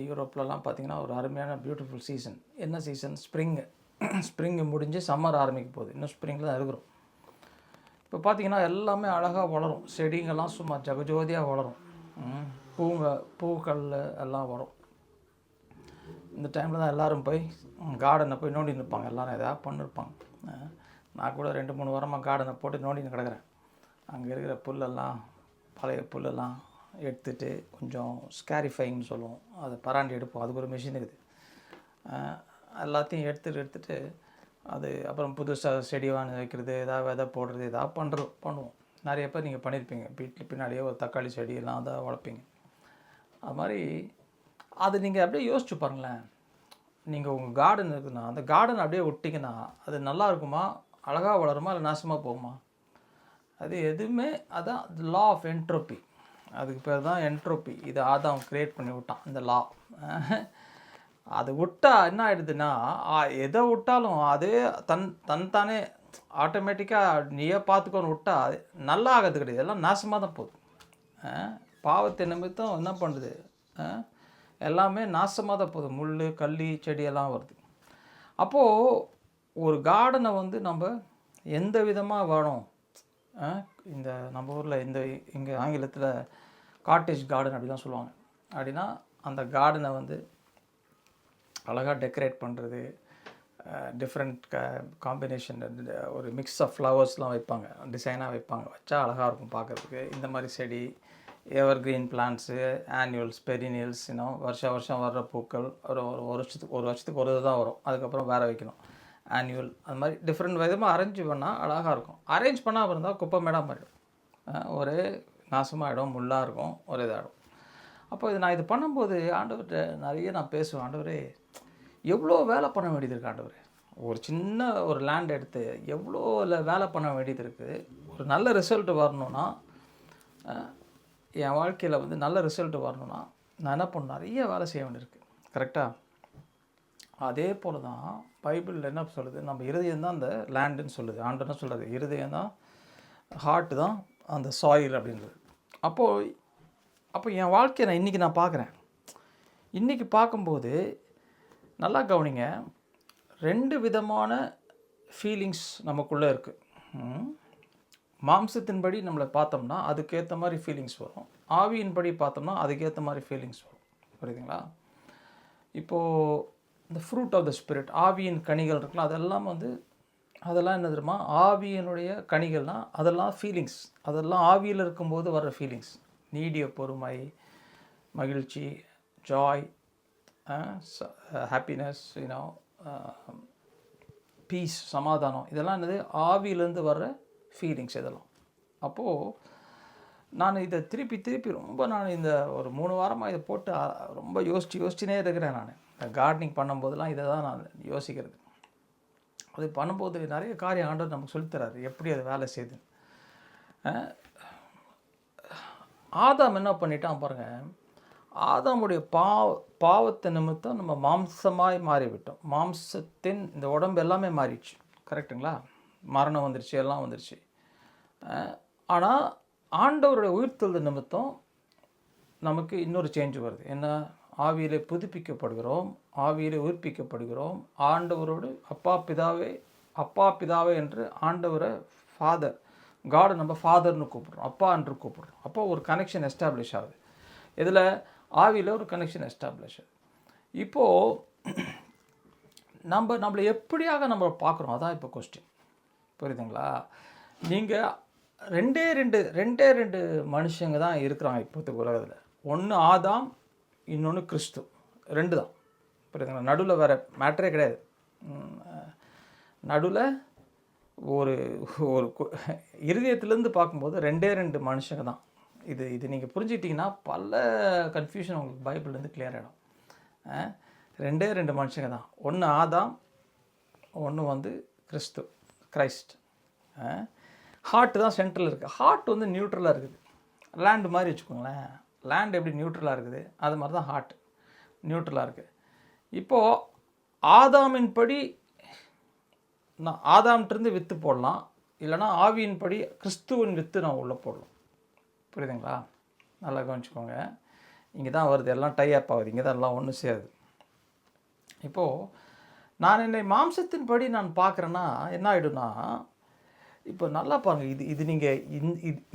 யூரோப்லலாம் பார்த்திங்கன்னா ஒரு அருமையான பியூட்டிஃபுல் சீசன். என்ன சீசன், ஸ்ப்ரிங்கு முடிஞ்சு சம்மர் ஆரம்பிக்க போகுது, இன்னும் ஸ்ப்ரிங்கில் தான் இருக்கிறோம். இப்போ பார்த்திங்கன்னா எல்லாமே அழகாக வளரும், செடிங்கெல்லாம் சும்மா ஜகஜோதியாக வளரும், பூக்கள் எல்லாம் வரும். இந்த டைமில் தான் எல்லோரும் போய் கார்டனை போய் நோண்டின்னு இருப்பாங்க, எல்லோரும் எதாவது பண்ணிருப்பாங்க. நான் கூட 2-3 வாரமாக கார்டனை போட்டு நோண்டின்னு கிடக்கிறேன். அங்கே இருக்கிற புல்லெல்லாம், பழைய புல்லெல்லாம் எடுத்துகிட்டு, கொஞ்சம் ஸ்கேரிஃபைங்னு சொல்லுவோம், அதை பராண்டி எடுப்போம், அதுக்கு ஒரு மிஷின் இருக்குது. எல்லாத்தையும் எடுத்துகிட்டு அது அப்புறம் புதுசாக செடி வாங்கி வைக்கிறது, ஏதாவது விதை போடுறது, ஏதாவது பண்ணுவோம். நிறைய பேர் நீங்கள் பண்ணியிருப்பீங்க, வீட்டில் பின்னாடியே ஒரு தக்காளி செடியெல்லாம் அதை வளர்ப்பீங்க. அது மாதிரி அது நீங்கள் அப்படியே யோசிச்சு பாருங்களேன். நீங்கள் உங்கள் கார்டன் இருக்குதுன்னா, அந்த கார்டன் அப்படியே விட்டிங்கன்னா அது நல்லா இருக்குமா, அழகாக வளருமா, இல்லை நாசமாக போகுமா? அது எதுவுமே, அதான் லா ஆஃப் என்ட்ரோபி. அதுக்கு பேர் தான் என்ட்ரோபி. இது ஆதாம் கிரியேட் பண்ணி விட்டான் இந்த லா. அது விட்டா என்ன ஆகிடுதுன்னா, எதை விட்டாலும் அதே தானே ஆட்டோமேட்டிக்காக நீயே பார்த்துக்கோன்னு விட்டா நல்லா ஆகிறது கிடையாது, எல்லாம் நாசமாக தான் போகுது. பாவத்தை நிமித்தம் என்ன பண்ணுது, எல்லாமே நாசமாக தான் போகுது. முள் கள்ளி செடியெல்லாம் வருது. அப்போது ஒரு கார்டனை வந்து நம்ம எந்த விதமாக வேணும், இந்த நம்ம ஊரில் இங்கே ஆங்கிலத்தில் காட்டேஜ் கார்டன் அப்படி தான் சொல்லுவாங்க. அப்படின்னா அந்த கார்டனை வந்து அழகாக டெக்கரேட் பண்ணுறது, டிஃப்ரெண்ட் காம்பினேஷன், ஒரு மிக்ஸ் ஆஃப் ஃப்ளவர்ஸ்லாம் வைப்பாங்க, டிசைனாக வைப்பாங்க, வச்சா அழகாக இருக்கும் பார்க்குறதுக்கு. இந்த மாதிரி செடி, எவர் கிரீன் பிளான்ட்ஸு, ஆன்யூல்ஸ், பெரினியல்ஸ், இன்னும் வருஷம் வர்ற பூக்கள் ஒரு வருஷத்துக்கு ஒரு இது தான் வரும், அதுக்கப்புறம் வேறு வைக்கணும். ஆன்யூவல் அது மாதிரி டிஃப்ரெண்ட் விதமாக அரேஞ்ச் பண்ணால் அழகாக இருக்கும். அரேஞ்ச் பண்ணால் இருந்தால் குப்பை மேடாக மாறிடும், ஒரே நாசமாகிடும், முள்ளாக இருக்கும், ஒரே இதாகிடும். அப்போ நான் இது பண்ணும்போது ஆண்டவர்கிட்ட நிறைய நான் பேசுவேன். ஆண்டவரே, எவ்வளோ வேலை பண்ண வேண்டியது இருக்குது ஆண்டவரே, ஒரு சின்ன ஒரு லேண்ட் எடுத்து எவ்வளோ வேலை பண்ண வேண்டியது இருக்குது. ஒரு நல்ல ரிசல்ட் வரணுன்னா, என் வாழ்க்கையில் வந்து நல்ல ரிசல்ட் வரணுன்னா நான் என்ன பண்ண, நிறைய வேலை செய்ய வேண்டியிருக்கு. கரெக்டாக அதே போல் தான் பைபிளில் என்ன சொல்லுது, நம்ம இருதயம் தான் அந்த லேண்டுன்னு சொல்லுது. ஆண்டன்னு சொல்கிறது இருதயம் தான், ஹார்ட்டு தான் அந்த சாயில் அப்படின்றது. அப்போ என் வாழ்க்கையை நான் இன்றைக்கி பார்க்குறேன். இன்றைக்கி பார்க்கும்போது நல்லா கவனிங்க, 2 விதமான ஃபீலிங்ஸ் நமக்குள்ளே இருக்குது. மாம்சத்தின்படி நம்மளை பார்த்தோம்னா அதுக்கேற்ற மாதிரி ஃபீலிங்ஸ் வரும், ஆவியின்படி பார்த்தோம்னா அதுக்கேற்ற மாதிரி ஃபீலிங்ஸ் வரும். புரியுதுங்களா? இப்போது இந்த ஃப்ரூட் ஆஃப் த ஸ்பிரிட், ஆவியின் கனிகள் இருக்கலாம், அதெல்லாம் என்ன தெரியுமா, ஆவியினுடைய கனிகள்னால் அதெல்லாம் ஃபீலிங்ஸ், அதெல்லாம் ஆவியில் இருக்கும்போது வர்ற ஃபீலிங்ஸ். நீடிய பொறுமை, மகிழ்ச்சி, ஜாய், ஹாப்பினஸ், பீஸ், சமாதானம், இதெல்லாம் என்னது ஆவியிலேருந்து வர்ற ஃபீலிங்ஸ் இதெல்லாம். அப்போது நான் இதை திருப்பி ரொம்ப இந்த ஒரு 3 வாரமாக இதை போட்டு ரொம்ப யோசிச்சுனே இருக்கிறேன். நான் கார்டனிங் பண்ணும்போதெல்லாம் இதை தான் நான் யோசிக்கிறது. அது பண்ணும்போது நிறைய காரியம் ஆண்டவர் நமக்கு சொல்லித்தராரு, எப்படி அது வேலை செய்யுது. ஆதாம் என்ன பண்ணிட்டான் பாருங்கள், ஆதாமுடைய பாவத்தை நிமித்தம் நம்ம மாம்சமாய் மாறிவிட்டோம். மாம்சத்தின் இந்த உடம்பு எல்லாமே மாறிடுச்சு. கரெக்டுங்களா? மரணம் வந்துருச்சு, எல்லாம் வந்துருச்சு. ஆனால் ஆண்டவருடைய உயிர்த்தெழுதல் நிமித்தம் நமக்கு இன்னொரு சேஞ்ச் வருது. என்ன? ஆவியிலே புதுப்பிக்கப்படுகிறோம், ஆவியிலே உயிர்ப்பிக்கப்படுகிறோம். ஆண்டவரோடு அப்பா பிதாவே என்று ஆண்டவரை ஃபாதர், காடை நம்ம ஃபாதர்னு கூப்பிட்றோம், அப்பா என்று கூப்பிட்றோம். அப்போ ஒரு கனெக்ஷன் எஸ்டாப்ளிஷ் ஆகுது. இதில் ஆவியில் ஒரு கனெக்ஷன் எஸ்டாப்ளிஷ் ஆகுது. இப்போது நம்மளை எப்படியாக நம்ம பார்க்குறோம், அதான் இப்போ கொஸ்டின். புரியுதுங்களா? நீங்கள் ரெண்டே ரெண்டு மனுஷங்க தான் இருக்கிறாங்க இப்போதைக்கு உலகத்தில். ஒன்று ஆதாம், இன்னொன்று கிறிஸ்து. 2 தான். புரியுதுங்களா? நடுவில் வேறு மேட்டரே கிடையாது. நடுவில் ஒரு இருதயத்துலேருந்து பார்க்கும்போது 2 மனுஷங்க தான். இது நீங்கள் புரிஞ்சுக்கிட்டிங்கன்னா பல கன்ஃபியூஷன் உங்களுக்கு பைபிள்லேருந்து கிளியர் ஆகிடும். 2 மனுஷங்க தான். ஒன்று ஆதாம், ஒன்று கிரைஸ்ட். ஹார்ட்டு தான் சென்ட்ரல் இருக்குது. ஹார்ட் நியூட்ரலாக இருக்குது, லேண்டு மாதிரி வச்சுக்கோங்களேன். லேண்ட் எப்படி நியூட்ரலாக இருக்குது, அது மாதிரி தான் ஹார்ட் நியூட்ரலாக இருக்குது. இப்போது ஆதாமின்படி நான் ஆதாம்கிட்டருந்து வித்து போடலாம், இல்லைனா ஆவியின்படி கிறிஸ்துவின் வித்து நான் உள்ளே போடலாம். புரியுதுங்களா? நல்லா கவனிச்சுக்கோங்க. இங்கே தான் வருது, எல்லாம் டை அப் ஆகுது, இங்கே தான் எல்லாம் ஒன்று சேருது. இப்போது நான் என்னை மாம்சத்தின்படி நான் பார்க்குறேன்னா என்ன ஆகிடும்னா, இப்போ நல்லா பாருங்கள், இது நீங்கள்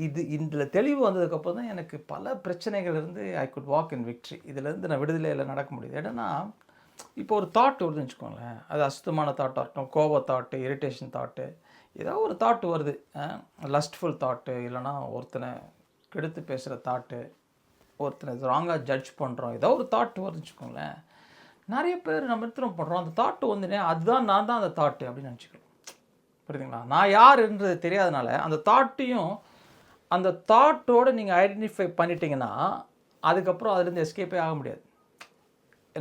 இதில் தெளிவு வந்ததுக்கப்புறம் தான் எனக்கு பல பிரச்சனைகள் இருந்து I could walk in victory. இதிலேருந்து நான் விடுதலையில் நடக்க முடியுது. ஏன்னா இப்போ ஒரு தாட் வருதுன்னு வச்சுக்கோங்களேன், அது அசுத்தமான தாட்டாக இருக்கட்டும், கோப தாட்டு, இரிட்டேஷன் தாட்டு, ஏதோ ஒரு தாட்டு வருது, லஸ்ட்ஃபுல் தாட்டு, இல்லைனா ஒருத்தனை கெடுத்து பேசுகிற தாட்டு, ஒருத்தனை ராங்காக ஜட்ஜ் பண்ணுறோம், ஏதோ ஒரு தாட்டு வருதுன்னு வச்சுக்கோங்களேன். நிறைய பேர் நம்ம எடுத்துகிட்டு பண்ணுறோம், அந்த தாட்டு அதுதான் நான் தான் அந்த தாட்டு அப்படின்னு நினச்சிக்கிறோம். புரியுதுங்களா? நான் யாருன்றது தெரியாதனால அந்த தாட்டோடு நீங்கள் ஐடென்டிஃபை பண்ணிட்டீங்கன்னா அதுக்கப்புறம் அதுலேருந்து எஸ்கேப்பே ஆக முடியாது.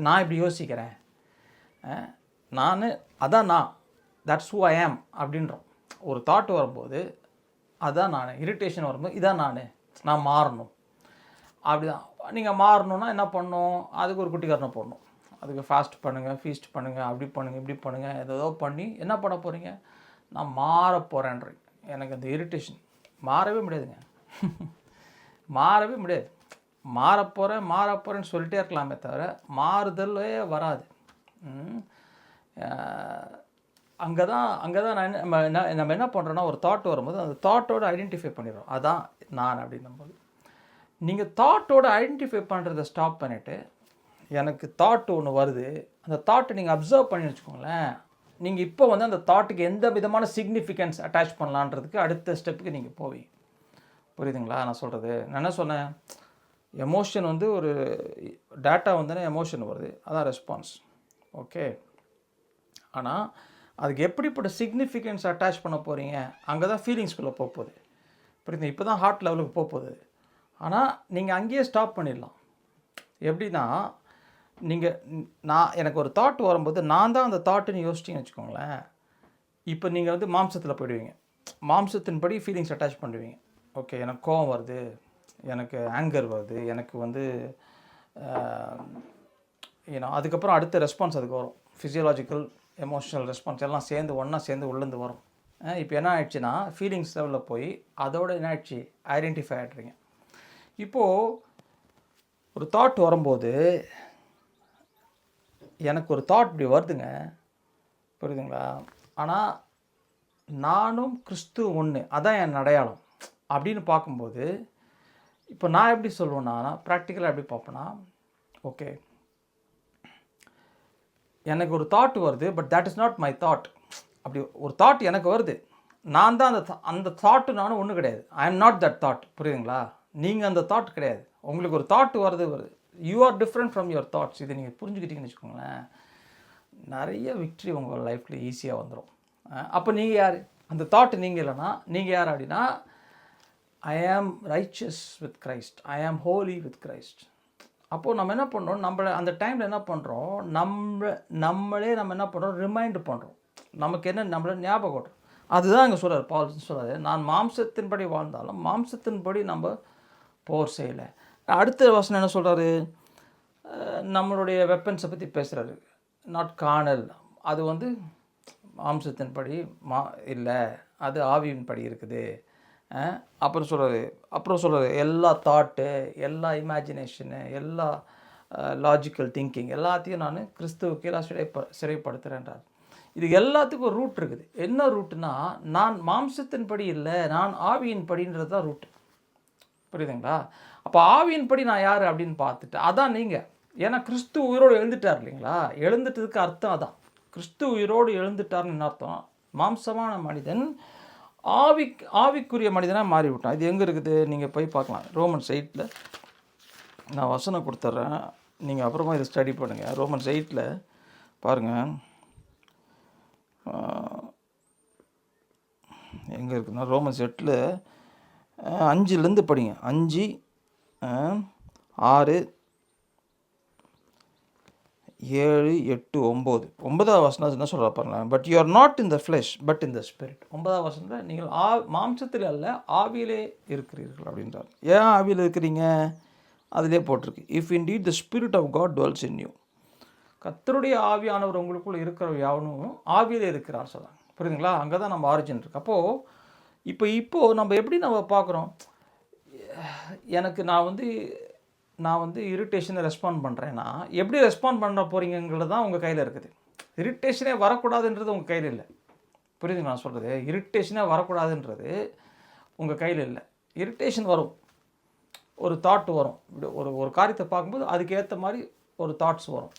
நான் இப்படி யோசிக்கிறேன், அதான் நான், தட்ஸ் ஹூ ஐ ஆம் அப்படின்றோம். ஒரு தாட் வரும்போது அதான் நான், இரிட்டேஷன் வரும்போது இதான் நான் மாறணும். அப்படிதான். நீங்கள் மாறணுன்னா என்ன பண்ணணும்? அதுக்கு ஒரு குட்டி காரணம் போடணும். அதுக்கு ஃபாஸ்ட் பண்ணுங்கள், ஃபீஸ்ட் பண்ணுங்கள், அப்படி பண்ணுங்கள், இப்படி பண்ணுங்கள், ஏதோ பண்ணி என்ன பண்ண போகிறீங்க? நான் மாற போகிறேன்றீங்க. எனக்கு அந்த இரிட்டேஷன் மாறவே முடியாதுங்க. மாறவே முடியாது. மாறப்போகிறேன்னு சொல்லிட்டே இருக்கலாமே தவிர மாறுதலே வராது. அங்கே தான் நம்ம என்ன பண்ணுறோன்னா, ஒரு தாட் வரும்போது அந்த தாட்டோடு ஐடென்டிஃபை பண்ணிடுறோம். அதான் நான் அப்படின்னும்போது, நீங்கள் தாட்டோடு ஐடென்டிஃபை பண்ணுறதை ஸ்டாப் பண்ணிவிட்டு, எனக்கு தாட் ஒன்று வருது, அந்த தாட்டை நீங்கள் அப்சர்வ் பண்ணி வச்சுக்கோங்களேன். நீங்கள் இப்போ வந்து அந்த தாட்டுக்கு எந்த விதமான சிக்னிஃபிகன்ஸ் அட்டாச் பண்ணலான்றதுக்கு அடுத்த ஸ்டெப்புக்கு நீங்கள் போவீங்க. புரியுதுங்களா நான் சொல்கிறது? நான் என்ன சொன்னேன், எமோஷன் வந்து ஒரு டேட்டா வந்தோடனே எமோஷன் வருது, அதான் ரெஸ்பான்ஸ். ஓகே, ஆனால் அதுக்கு எப்படிப்பட்ட சிக்னிஃபிகன்ஸ் அட்டாச் பண்ண போகிறீங்க, அங்கே தான் ஃபீலிங்ஸ்குள்ளே போகுது. புரியுது? இப்போ தான் ஹார்ட் லெவலுக்கு போகுது. ஆனால் நீங்கள் அங்கேயே ஸ்டாப் பண்ணிடலாம். எப்படின்னா, எனக்கு ஒரு தாட் வரும்போது நான் தான் அந்த தாட்டுன்னு யோசிச்சிங்கன்னு வச்சுக்கோங்களேன். இப்போ நீங்கள் வந்து மாம்சத்தில் போயிடுவீங்க. மாம்சத்தின்படி ஃபீலிங்ஸ் அட்டாச் பண்ணுவீங்க. ஓகே, எனக்கு கோவம் வருது, எனக்கு ஆங்கர் வருது, எனக்கு வந்து அதுக்கப்புறம் அடுத்த ரெஸ்பான்ஸ் அதுக்கு வரும். ஃபிசியலாஜிக்கல், எமோஷனல் ரெஸ்பான்ஸ் எல்லாம் ஒன்றா சேர்ந்து உள்ளேருந்து வரும். இப்போ என்ன ஆயிடுச்சுன்னா, ஃபீலிங்ஸ் லெவலில் போய் அதோட என்ன ஆயிடுச்சு, ஐடென்டிஃபை ஆகிடுறீங்க. இப்போது ஒரு தாட் வரும்போது, எனக்கு ஒரு தாட் இப்படி வருதுங்க, புரியுதுங்களா? ஆனால் நானும் கிறிஸ்து ஒன்று, அதான் என் அடையாளம் அப்படின்னு பார்க்கும்போது, இப்போ நான் எப்படி சொல்லுவேன்னா, ப்ராக்டிக்கலாக எப்படி பார்ப்பேன்னா, ஓகே, எனக்கு ஒரு தாட் வருது, but that is not my thought. அப்படி ஒரு தாட் எனக்கு வருது, நான் தான் அந்த தாட்டு நானும் ஒன்றும் கிடையாது. I am not that thought. புரியுதுங்களா? நீங்கள் அந்த தாட் கிடையாது. உங்களுக்கு ஒரு தாட் வருது, you are different from your thoughts. இதை நீங்கள் புரிஞ்சுக்கிட்டீங்கன்னு வச்சுக்கோங்களேன், நிறைய விக்ட்ரி உங்கள் லைஃப்பில் ஈஸியாக வந்துடும். அப்போ நீங்கள் யார்? அந்த தாட் நீங்கள் இல்லைன்னா நீங்கள் யார் அப்படின்னா, ஐ ஆம் ரைச்சஸ் வித் கிரைஸ்ட், ஐ ஆம் ஹோலி வித் கிரைஸ்ட். அப்போது நம்ம என்ன பண்ணுறோம், நம்மளை அந்த டைமில் என்ன பண்ணுறோம், நம்மளே என்ன பண்ணுறோம், ரிமைண்ட் பண்ணுறோம். நமக்கு என்ன நம்மளை ஞாபகம். அதுதான் இங்கே சொல்கிறார் பால் சொல்கிறாரு, நான் மாம்சத்தின்படி வாழ்ந்தாலும் மாம்சத்தின்படி நம்ம போர் செய்யலை. அடுத்த வசனம் என்ன சொல்கிறாரு, நம்மளுடைய வெப்பன்ஸை பற்றி பேசுகிறாரு. நாட் காணல், அது வந்து மாம்சத்தின்படி இல்லை, அது ஆவியின்படி இருக்குது. அப்புறம் சொல்கிறாரு எல்லா தாட்டு, எல்லா இமேஜினேஷனு, எல்லா லாஜிக்கல் திங்கிங் எல்லாத்தையும் நான் கிறிஸ்துவுக்கு எல்லாம் சிறைப்படுத்துகிறேன்றார். இது எல்லாத்துக்கும் ஒரு ரூட் இருக்குது. என்ன ரூட்டுனா, நான் மாம்சத்தின்படி இல்லை, நான் ஆவியின் படின்றது தான் ரூட்டு. புரியுதுங்களா? அப்போ ஆவியின்படி நான் யார் அப்படின்னு பார்த்துட்டு, அதான் நீங்கள். ஏன்னா கிறிஸ்து உயிரோடு எழுந்துட்டார் இல்லைங்களா? எழுந்துட்டதுக்கு அர்த்தம் அதான். கிறிஸ்து உயிரோடு எழுந்துட்டார்னு அர்த்தம். மாம்சமான மனிதன் ஆவிக்குரிய மனிதனாக மாறிவிட்டான். இது எங்கே இருக்குது, நீங்கள் போய் பார்க்கலாம். ரோமன்ஸ் 8 நான் வசனம் கொடுத்துட்றேன், நீங்கள் அப்புறமா இதை ஸ்டடி பண்ணுங்கள். ரோமன்ஸ் 8 பாருங்கள், எங்கே இருக்குதுன்னா, ரோமன்ஸ் 8 5 படிங்க. 5, 6, 7, 8, 9. 9வது வசனம் என்ன சொல்கிற பாருங்களேன். But you are not in the flesh but in the spirit. 9வது வசனத்தில் நீங்கள் மாம்சத்தில் அல்ல ஆவியிலே இருக்கிறீர்கள் அப்படின்றார். ஏன் ஆவியில் இருக்கிறீங்க, அதிலே போட்டிருக்கு, if indeed the spirit of God dwells in you. கர்த்தருடைய ஆவியானவர் உங்களுக்குள்ள இருக்கிற யாவனும் ஆவியிலே இருக்கிறார் சொல்கிறாங்க. புரியுதுங்களா? அங்கே தான் நம்ம ஆரிஜின் இருக்குது. அப்போது இப்போது நம்ம எப்படி நம்ம பார்க்குறோம், எனக்கு நான் வந்து இரிட்டேஷனை ரெஸ்பாண்ட் பண்ணுறேன்னா, எப்படி ரெஸ்பாண்ட் பண்ண போகிறீங்கிறது தான் உங்கள் கையில் இருக்குது. இரிட்டேஷனே வரக்கூடாதுன்றது உங்கள் கையில் இல்லை. புரியுதுங்க நான் சொல்கிறது? இரிட்டேஷனே வரக்கூடாதுன்றது உங்கள் கையில் இல்லை. இரிட்டேஷன் வரும், ஒரு தாட் வரும். ஒரு காரியத்தை பார்க்கும்போது அதுக்கேற்ற மாதிரி ஒரு தாட்ஸ் வரும்.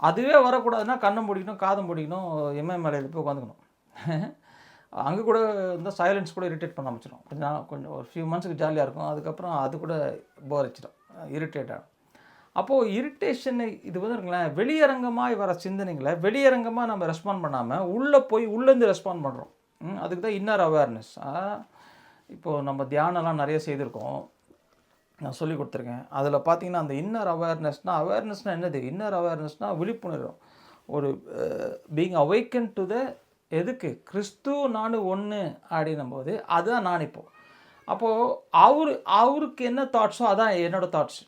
அதுவே வரக்கூடாதுன்னா கண்ணை முடிக்கணும், காதம் முடிக்கணும், மலையில் போய் உட்காந்துக்கணும். அங்கே கூட இந்த சைலன்ஸ் கூட இரிட்டேட் பண்ண ஆரம்பிச்சிடும். கொஞ்சம் ஒரு ஃபியூ மந்த்ஸுக்கு ஜாலியாக இருக்கும், அதுக்கப்புறம் அது கூட போர் வச்சிடும், இரிட்டேட் ஆகும். அப்போது இரிட்டேஷன் இது வந்து இருக்குங்களேன், வெளியரங்கமாக வர சிந்தனைகளை வெளியரங்கமாக நம்ம ரெஸ்பாண்ட் பண்ணாமல் உள்ளேருந்து ரெஸ்பாண்ட் பண்ணுறோம். அதுக்கு தான் இன்னர் அவேர்னஸ். இப்போது நம்ம தியானம்லாம் நிறைய செய்திருக்கோம், நான் சொல்லி கொடுத்துருக்கேன். அதில் பார்த்தீங்கன்னா அந்த இன்னர் அவேர்னஸ்னால் என்னது? இன்னர் அவேர்னஸ்னால் விழிப்புணர்வு, ஒரு பீயிங் அவேக்கன் டு த எதுக்கு, கிறிஸ்து நான் ஒன்று அப்படின்னும் போது அதுதான் நான். அப்போது அவருக்கு என்ன தாட்ஸோ அதான் என்னோடய தாட்ஸ்.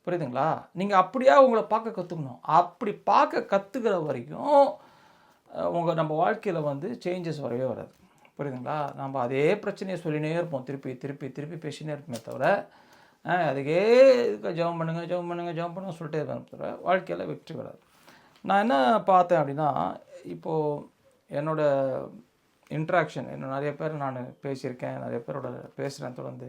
புரியுதுங்களா? நீங்கள் அப்படியா உங்களை பார்க்க கற்றுக்கணும். அப்படி பார்க்க கற்றுக்கிற வரைக்கும் நம்ம வாழ்க்கையில் வந்து சேஞ்சஸ் வரவே வராது. புரியுதுங்களா? நம்ம அதே பிரச்சனையை சொல்லினே இருப்போம், திருப்பி திருப்பி திருப்பி பேசினே இருப்போமே தவிர, அதுக்கே ஜெபம் பண்ணுங்கள் ஜெபம் பண்ணுங்கள் ஜெபம் பண்ணுங்க சொல்லிட்டே இருப்பேன் தவிர வாழ்க்கையில் வெற்றி வராது. நான் என்ன பார்த்தேன் அப்படின்னா, இப்போது என்னோடய இன்ட்ராக்ஷன் இன்னும் நிறைய பேர் நான் பேசியிருக்கேன், நிறைய பேரோட பேசுகிறேன் தொடர்ந்து.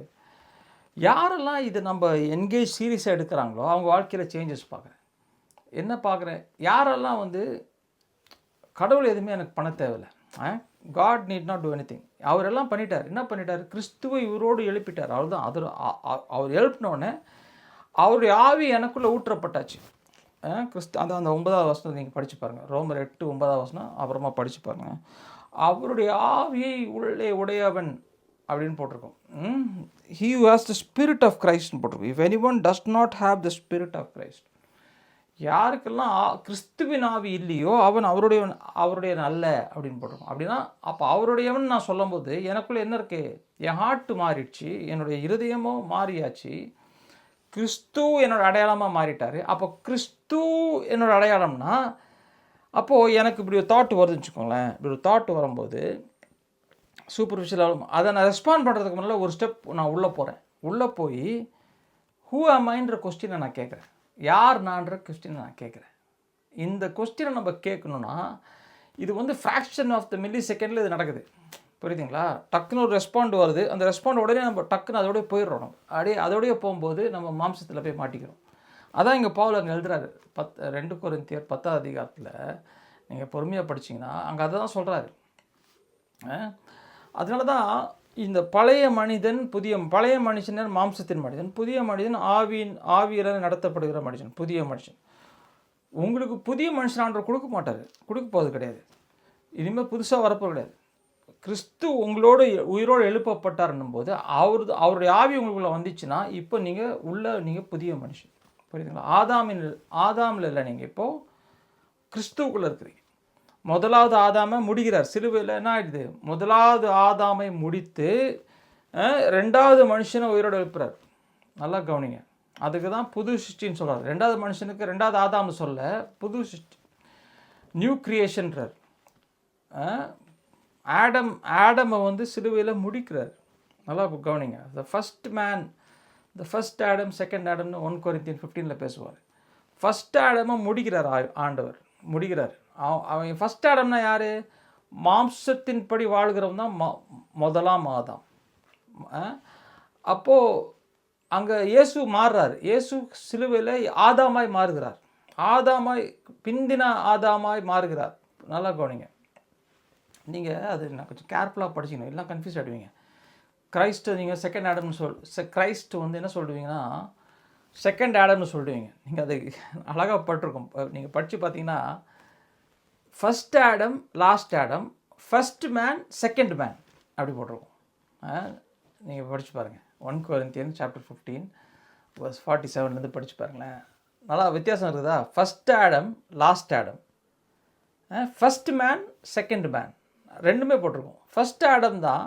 யாரெல்லாம் இது நம்ம என்கேஜ் சீரியஸாக எடுக்கிறாங்களோ அவங்க வாழ்க்கையில் சேஞ்சஸ் பார்க்குறேன். என்ன பார்க்குறேன், யாரெல்லாம் வந்து கடவுள் எதுவுமே எனக்கு பண்ண தேவையில்லை, God need not do anything, அவரெல்லாம் பண்ணிட்டார். என்ன பண்ணிட்டார்? கிறிஸ்துவை இவரோடு எழுப்பிட்டார். அவர் தான் அது அவர் எழுப்பினோடனே அவருடைய ஆவி எனக்குள்ளே ஊற்றப்பட்டாச்சு. அந்த 9வது வசனம் நீங்கள் படித்து பாருங்கள், ரோமர் 8:9 அப்புறமா படித்து பாருங்கள். அவருடைய ஆவியை உள்ளே உடையவன் அப்படின்னு போட்டிருக்கோம். he who has the spirit of Christ போட்டிருக்கோம். if anyone does not have the spirit of Christ, யாருக்கெல்லாம் கிறிஸ்துவின் ஆவி இல்லையோ அவன் அவருடைய அல்ல அப்படின்னு போட்டிருக்கோம். அப்படின்னா அப்போ அவருடையவன் நான் சொல்லும்போது எனக்குள்ளே என்ன இருக்கு? என் ஹார்ட்டு மாறிடுச்சு, என்னுடைய இருதயமோ மாறியாச்சு, கிறிஸ்து என்னோட அடையாளமாக மாறிட்டார். அப்போ கிறிஸ்து என்னோட அடையாளம்னா அப்போது எனக்கு இப்படி ஒரு தாட் வருதுன்னு வச்சுக்கோங்களேன். இப்படி ஒரு தாட் வரும்போது சூப்பர்ஃபிஷியலாக அதை நான் ரெஸ்பாண்ட் பண்ணுறதுக்கு முன்னால் ஒரு ஸ்டெப் நான் உள்ளே போகிறேன். உள்ளே போய் ஹூ ஆமைன்ற கொஸ்டினை நான் கேட்குறேன். யார் நான்ற கொஸ்டினை நான் கேட்குறேன். இந்த கொஸ்டினை நம்ம கேட்கணுன்னா இது வந்து ஃப்ராக்ஷன் ஆஃப் த மில்லி செகண்டில் இது நடக்குது. புரியுதுங்களா? டக்குன்னு ஒரு ரெஸ்பாண்ட் வருது, அந்த ரெஸ்பாண்ட் உடனே நம்ம டக்குன்னு அதோடய போயிடுறோம். அதோடய போகும்போது நம்ம மாம்சத்தில் போய் மாட்டிக்கிறோம். அதான் இங்கே பவுல் அங்கே எழுதுறாரு 2 கொரிந்தியர் 10வது அதிகாரத்தில் நீங்கள் பொறுமையாக படிச்சிங்கன்னா அங்கே அதை தான் சொல்கிறாரு. அதனால தான் இந்த பழைய மனுஷன் மாம்சத்தின் மனிதன், புதிய மனிதன் ஆவியில் நடத்தப்படுகிற மனுஷன், புதிய மனுஷன். உங்களுக்கு புதிய மனுஷனான்ற கொடுக்க போகிறது கிடையாது. இனிமேல் புதுசாக வரப்போகிறது கிடையாது. கிறிஸ்து உங்களோட உயிரோடு எழுப்பப்பட்டார்ன்னும் போது அவருடைய ஆவி உங்களுக்குள்ளே வந்துச்சுன்னா இப்போ நீங்கள் புதிய மனுஷன். புரியுதுங்களா? ஆதாமில் இல்லை, நீங்கள் இப்போது கிறிஸ்துவுக்குள்ளே இருக்கிறீங்க. முதலாவது ஆதாமை முடிகிறார் சிலுவையில். என்ன ஆகிடுது? முதலாவது ஆதாமை முடித்து 2வது மனுஷனை உயிரோடு எழுப்புறார். நல்லா கவனிங்க. அதுக்கு தான் புது சிருஷ்டின்னு சொல்கிறார். 2வது மனுஷனுக்கு 2வது ஆதாம்னு சொல்ல, புது சிருஷ்டி, நியூ கிரியேஷன்றார். ஆடமை வந்து சிலுவையில் முடிக்கிறார். நல்லா கவனிங்க. த ஃபஸ்ட் ஆடம் செகண்ட் ஆடம்னு 1 கொரிந்தியர் 15 பேசுவார். ஃபஸ்ட் ஆடமை முடிக்கிறார் ஆண்டவர், முடிக்கிறார். அவன் ஃபஸ்ட் ஆடம்னா யார்? மாம்சத்தின்படி வாழ்கிறவன் தான் முதலாம் ஆதாம். அப்போது அங்கே இயேசு மாறுறார். இயேசு சிலுவையில் ஆதாமாய் மாறுகிறார். பிந்தின ஆதாமாய் மாறுகிறார். நல்லா கவனிங்க. நீங்கள் அது நான் கொஞ்சம் கேர்ஃபுல்லாக படிச்சிக்கணும், எல்லாம் கன்ஃபியூஸ் ஆகிடுவீங்க. கிரைஸ்ட்டு நீங்கள் செகண்ட் ஆடம்னு கிரைஸ்ட் வந்து என்ன சொல்லுவீங்கன்னா செகண்ட் ஆடம்னு சொல்லுவீங்க. நீங்கள் அது அழகாக பட்டிருக்கும். நீங்கள் படித்து பார்த்தீங்கன்னா first Adam last Adam, first man second man அப்படி போட்டிருக்கோம். நீங்கள் படித்து பாருங்கள். 1 கொரிந்தியன் சாப்டர் 15 verse 47 படித்து பாருங்களேன். நல்லா வித்தியாசம் இருக்குதா? First Adam last Adam, first man second man ரெண்டுமே போட்டிருக்கோம். ஃபஸ்ட் ஆடம் தான்.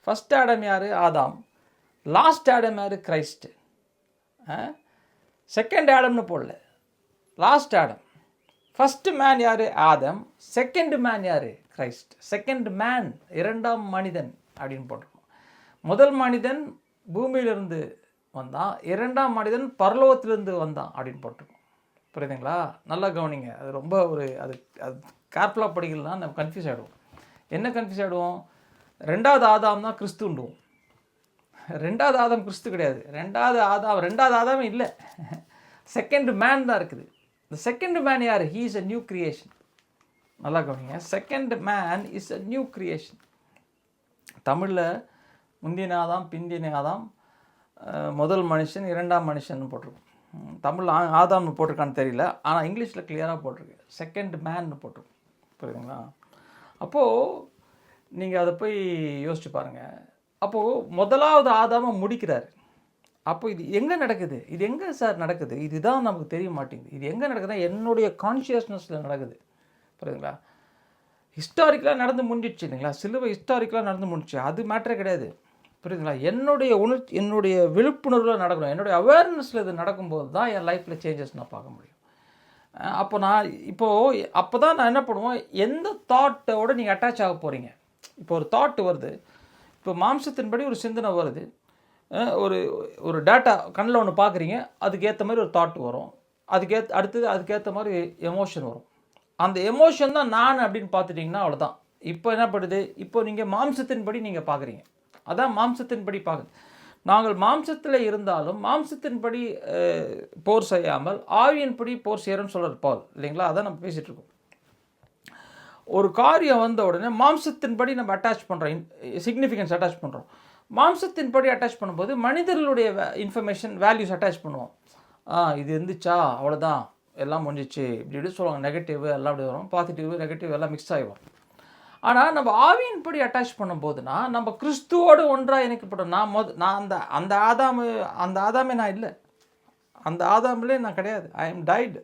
ஃபஸ்ட் ஆடம் யார்? ஆதாம். லாஸ்ட் ஆடம் யார்? கிரைஸ்ட்டு. செகண்ட் ஆடம்னு போடல, லாஸ்ட் ஆடம். ஃபஸ்ட்டு மேன் யார்? ஆதம். செகண்ட் மேன் யார்? கிரைஸ்ட். செகண்ட் மேன் 2ஆம் மனிதன் அப்படின்னு போட்டிருக்கோம். முதல் மனிதன் பூமியிலிருந்து வந்தான், 2ஆம் மனிதன் பரலோகத்திலிருந்து வந்தான் அப்படின்னு போட்டிருக்கோம். புரியுதுங்களா? நல்லா கவனிங்க. அது ரொம்ப அது கேர்ஃபுல்லாக படிக்கலாம், நம்ம கன்ஃபியூஸ் ஆகிடுவோம். என்ன கன்ஃபியூஸ் ஆகிடுவோம்? 2வது ஆதாம் தான் கிறிஸ்துண்டுவோம். 2வது ஆதாம் கிறிஸ்து கிடையாது. 2வது ஆதாமே இல்லை, செகண்ட் மேன் தான் இருக்குது. இந்த செகண்ட் மேன் யார்? He is a new creation. நல்லா கவனிங்க. Second man is a new creation. தமிழில் முந்தின ஆதாம் பிந்தின ஆதாம், முதல் மனுஷன் 2ஆம் மனுஷன் போட்டிருக்கும். தமிழில் ஆதாம்னு போட்டிருக்கான்னு தெரியல, ஆனால் இங்கிலீஷில் கிளியராக போட்டிருக்கு செகண்ட் மேன்னு போட்டிருக்கும். புரியுதுங்களா? அப்போது நீங்கள் அதை போய் யோசிச்சு பாருங்கள். அப்போது முதலாவது ஆதாமை முடிக்கிறார். அப்போ இது எங்கே நடக்குது? இது எங்கே சார் நடக்குது? இதுதான் நமக்கு தெரிய மாட்டேங்குது. இது எங்கே நடக்குதுன்னா என்னுடைய கான்ஷியஸ்னஸில் நடக்குது. புரியுதுங்களா? ஹிஸ்டாரிக்கலாக நடந்து முடிஞ்சிடுச்சு இல்லைங்களா? சிலுவை ஹிஸ்டாரிக்கலாக நடந்து முடிச்சு, அது மேட்டரே கிடையாது. புரியுதுங்களா? என்னுடைய விழிப்புணர்வில் நடக்கணும். என்னுடைய அவேர்னஸில் இது நடக்கும்போது தான் என் லைஃப்பில் சேஞ்சஸ் நான் பார்க்க முடியும். அப்போ நான் அப்போ தான் நான் என்ன பண்ணுவேன், எந்த தாட்டோடு நீங்கள் அட்டாச் ஆக போகிறீங்க. இப்போ ஒரு தாட் வருது, இப்போ மாம்சத்தின்படி ஒரு சிந்தனை வருது, ஒரு ஒரு டேட்டா கண்ணில் ஒன்று பார்க்குறீங்க, அதுக்கேற்ற மாதிரி ஒரு தாட் வரும், அடுத்தது அதுக்கேற்ற மாதிரி எமோஷன் வரும். அந்த எமோஷன் தான் நான் அப்படின்னு பார்த்துட்டிங்கன்னா அவ்வளோதான். இப்போ என்ன பண்ணுது, இப்போ நீங்கள் மாம்சத்தின்படி நீங்கள் பார்க்குறீங்க, அதான் மாம்சத்தின்படி பார்க்குது. நாங்கள் மாம்சத்தில் இருந்தாலும் மாம்சத்தின்படி போர் செய்யாமல் ஆவியின்படி போர் செய்கிறோன்னு சொல்கிறார் பவுல், இல்லைங்களா? அதான் நம்ம பேசிகிட்டு இருக்கோம். ஒரு காரியம் வந்த உடனே மாம்சத்தின்படி நம்ம அட்டாச் பண்ணுறோம், சிக்னிஃபிகன்ஸ் அட்டாச் பண்ணுறோம். மாம்சத்தின்படி அட்டாச் பண்ணும்போது மனிதர்களுடைய இன்ஃபர்மேஷன் வேல்யூஸ் அட்டாச் பண்ணுவோம். இது இருந்துச்சா அவ்வளோதான், எல்லாம் முடிஞ்சிச்சு, இப்படி சொல்லுவாங்க. நெகட்டிவ் எல்லாம் அப்படி வரும், பாசிட்டிவ் நெகட்டிவ் எல்லாம் மிக்ஸ் ஆகிடும். ஆனால் நம்ம ஆவியின்படி அட்டாச் பண்ணும்போதுனா நம்ம கிறிஸ்துவோடு ஒன்றாக இணைக்கப்படும். நான் அந்த ஆதாமே நான் இல்லை, அந்த ஆதாமிலே நான் கிடையாது. I am tied.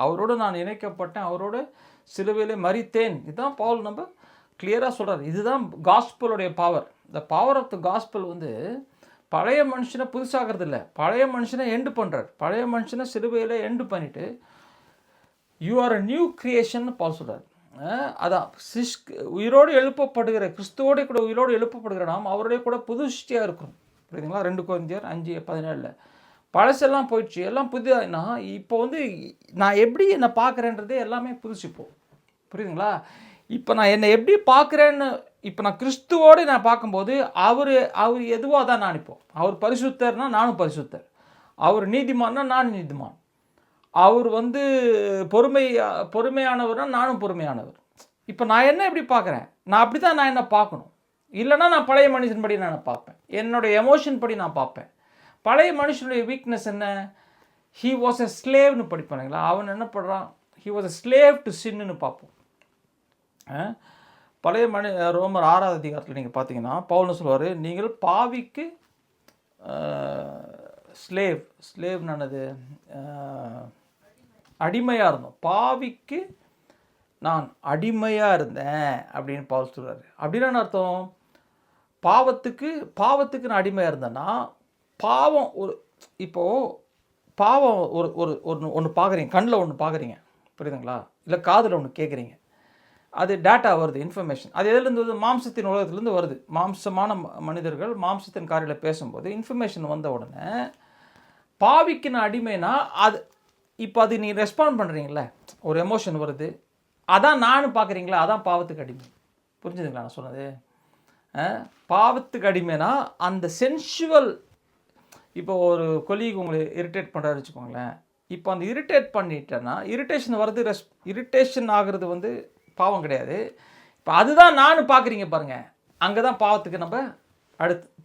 அவரோடு நான் இணைக்கப்பட்டேன், அவரோடு சிலுவையிலே மரித்தேன். இதுதான் பவுல் நம்ம கிளியராக சொல்கிறார். இதுதான் காஸ்பலுடைய power. The power of the gospel வந்து பழைய மனுஷனை புதுசாகிறது இல்லை, பழைய மனுஷனை எண்டு பண்ணுறார். பழைய மனுஷனை சிலுவையில் எண்டு பண்ணிவிட்டு you are a new creation Paul சொல்கிறார். அதான் உயிரோடு எழுப்பப்படுகிற கிறிஸ்துவோட கூட உயிரோடு எழுப்பப்படுகிற நாம் அவருடைய கூட புதுஷ்டியாக இருக்கும். புரியுதுங்களா? 2 கொரிந்தியர் 5:17 பழசெல்லாம் போயிடுச்சு, எல்லாம் புதிதாகனா இப்போ வந்து நான் எப்படி என்னை பார்க்குறேன்றதே எல்லாமே புதுசிப்போம். புரியுதுங்களா? இப்போ நான் என்னை எப்படி பார்க்குறேன்னு, இப்போ நான் கிறிஸ்துவோடு நான் பார்க்கும்போது அவர் எதுவாக தான் நான் இப்போ, அவர் பரிசுத்தர்னா நானும் பரிசுத்தர், அவர் நீதிமான்னா நானும் நீதிமான், அவர் வந்து பொறுமையானவர்னா நானும் பொறுமையானவர். இப்போ நான் என்ன எப்படி பார்க்குறேன், நான் அப்படி தான் நான் என்ன பார்க்கணும். இல்லைனா நான் பழைய மனுஷன் படி நான் பார்ப்பேன், என்னுடைய எமோஷன் படி நான் பார்ப்பேன். பழைய மனுஷனுடைய வீக்னஸ் என்ன, ஹீ வாஸ் எ ஸ்லேவ்னு படிப்பானுங்களா, அவன் என்ன பண்ணுறான், he was a slave to சின்னு பார்ப்போம். பழைய ரோமர் 6ஆவது அதிகாரத்தில் நீங்கள் பார்த்தீங்கன்னா பவுல்னு சொல்லுவார், நீங்கள் பாவிக்கு ஸ்லேவ் நானது அடிமையாக இருந்தோம், பாவிக்கு நான் அடிமையாக இருந்தேன் அப்படின்னு பவுல் சொல்கிறார். அப்படின்னா அர்த்தம், பாவத்துக்கு நான் அடிமையாக இருந்தேன்னா, பாவம் இப்போது பாவம் ஒன்று பார்க்குறீங்க, கண்ணில் ஒன்று பார்க்குறீங்க, புரியுதுங்களா? இல்லை காதில் ஒன்று கேட்குறீங்க, அது டேட்டா வருது, இன்ஃபர்மேஷன். அது எதுலேருந்து வருது, மாம்சத்தின் உலகத்துலேருந்து வருது. மாம்சமான மனிதர்கள் மாம்சத்தின் காரியில் பேசும்போது இன்ஃபர்மேஷன் வந்த உடனே பாவிக்கு நான் அடிமைனா இப்போ அது நீங்கள் ரெஸ்பாண்ட் பண்ணுறீங்களே, ஒரு எமோஷன் வருது, அதான் நான் பார்க்குறீங்களா, அதான் பாவத்துக்கு அடிமை. புரிஞ்சுதுங்களா நான் சொன்னது? பாவத்துக்கு அடிமைனா அந்த சென்சுவல், இப்போ ஒரு கொலீக் உங்களை இரிட்டேட் பண்ணுறாரு வச்சுக்கோங்களேன், இப்போ அந்த இரிட்டேட் பண்ணிட்டேன்னா இரிட்டேஷன் வருது, இரிட்டேஷன் ஆகிறது வந்து பாவம் கிடையாது. இப்போ அதுதான் நான் பார்க்குறீங்க பாருங்கள், அங்கே தான் பாவத்துக்கு நம்ம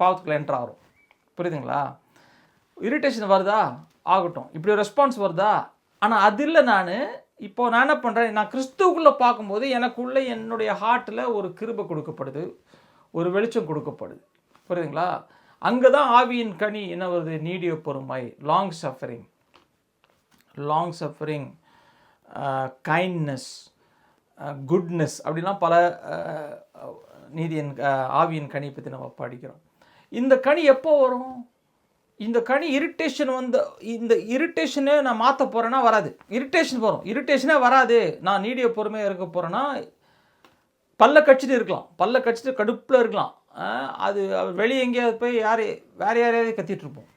பாவத்துக்குள்ளே என்ட்ரு ஆகிறோம். புரியுதுங்களா? இரிட்டேஷன் வருதா, ஆகட்டும், இப்படி ஒரு ரெஸ்பான்ஸ் வருதா, ஆனால் அது இல்லை. நான் என்ன பண்ணுறேன், நான் கிறிஸ்துவுக்குள்ளே பார்க்கும்போது எனக்குள்ளே என்னுடைய ஹார்ட்டில் ஒரு கிருபை கொடுக்கப்படுது, ஒரு வெளிச்சம் கொடுக்கப்படுது. புரியுதுங்களா? அங்கே தான் ஆவியின் கனி என்ன வருது, நீடிய பொறுமை, லாங் சஃபரிங், கைண்ட்னஸ், குட்னஸ், அப்படிலாம் பல ஆவியின் கனி பற்றி நம்ம படிக்கிறோம். இந்த கனி எப்போ வரும்? இந்த கனி இரிட்டேஷன் இந்த இரிட்டேஷனே நான் மாற்ற போகிறேன்னா வராது. இரிட்டேஷன் வரும், இரிட்டேஷனே வராது. நான் நீடிய பொறுமையாக இருக்க போகிறேன்னா பல்ல கடிச்சிட்டு இருக்கலாம், பல்ல கடிச்சிட்டு கடுப்பில் இருக்கலாம், அது வெளியே எங்கேயாவது போய் வேறு யாரையாவது கத்திகிட்ருப்போம்,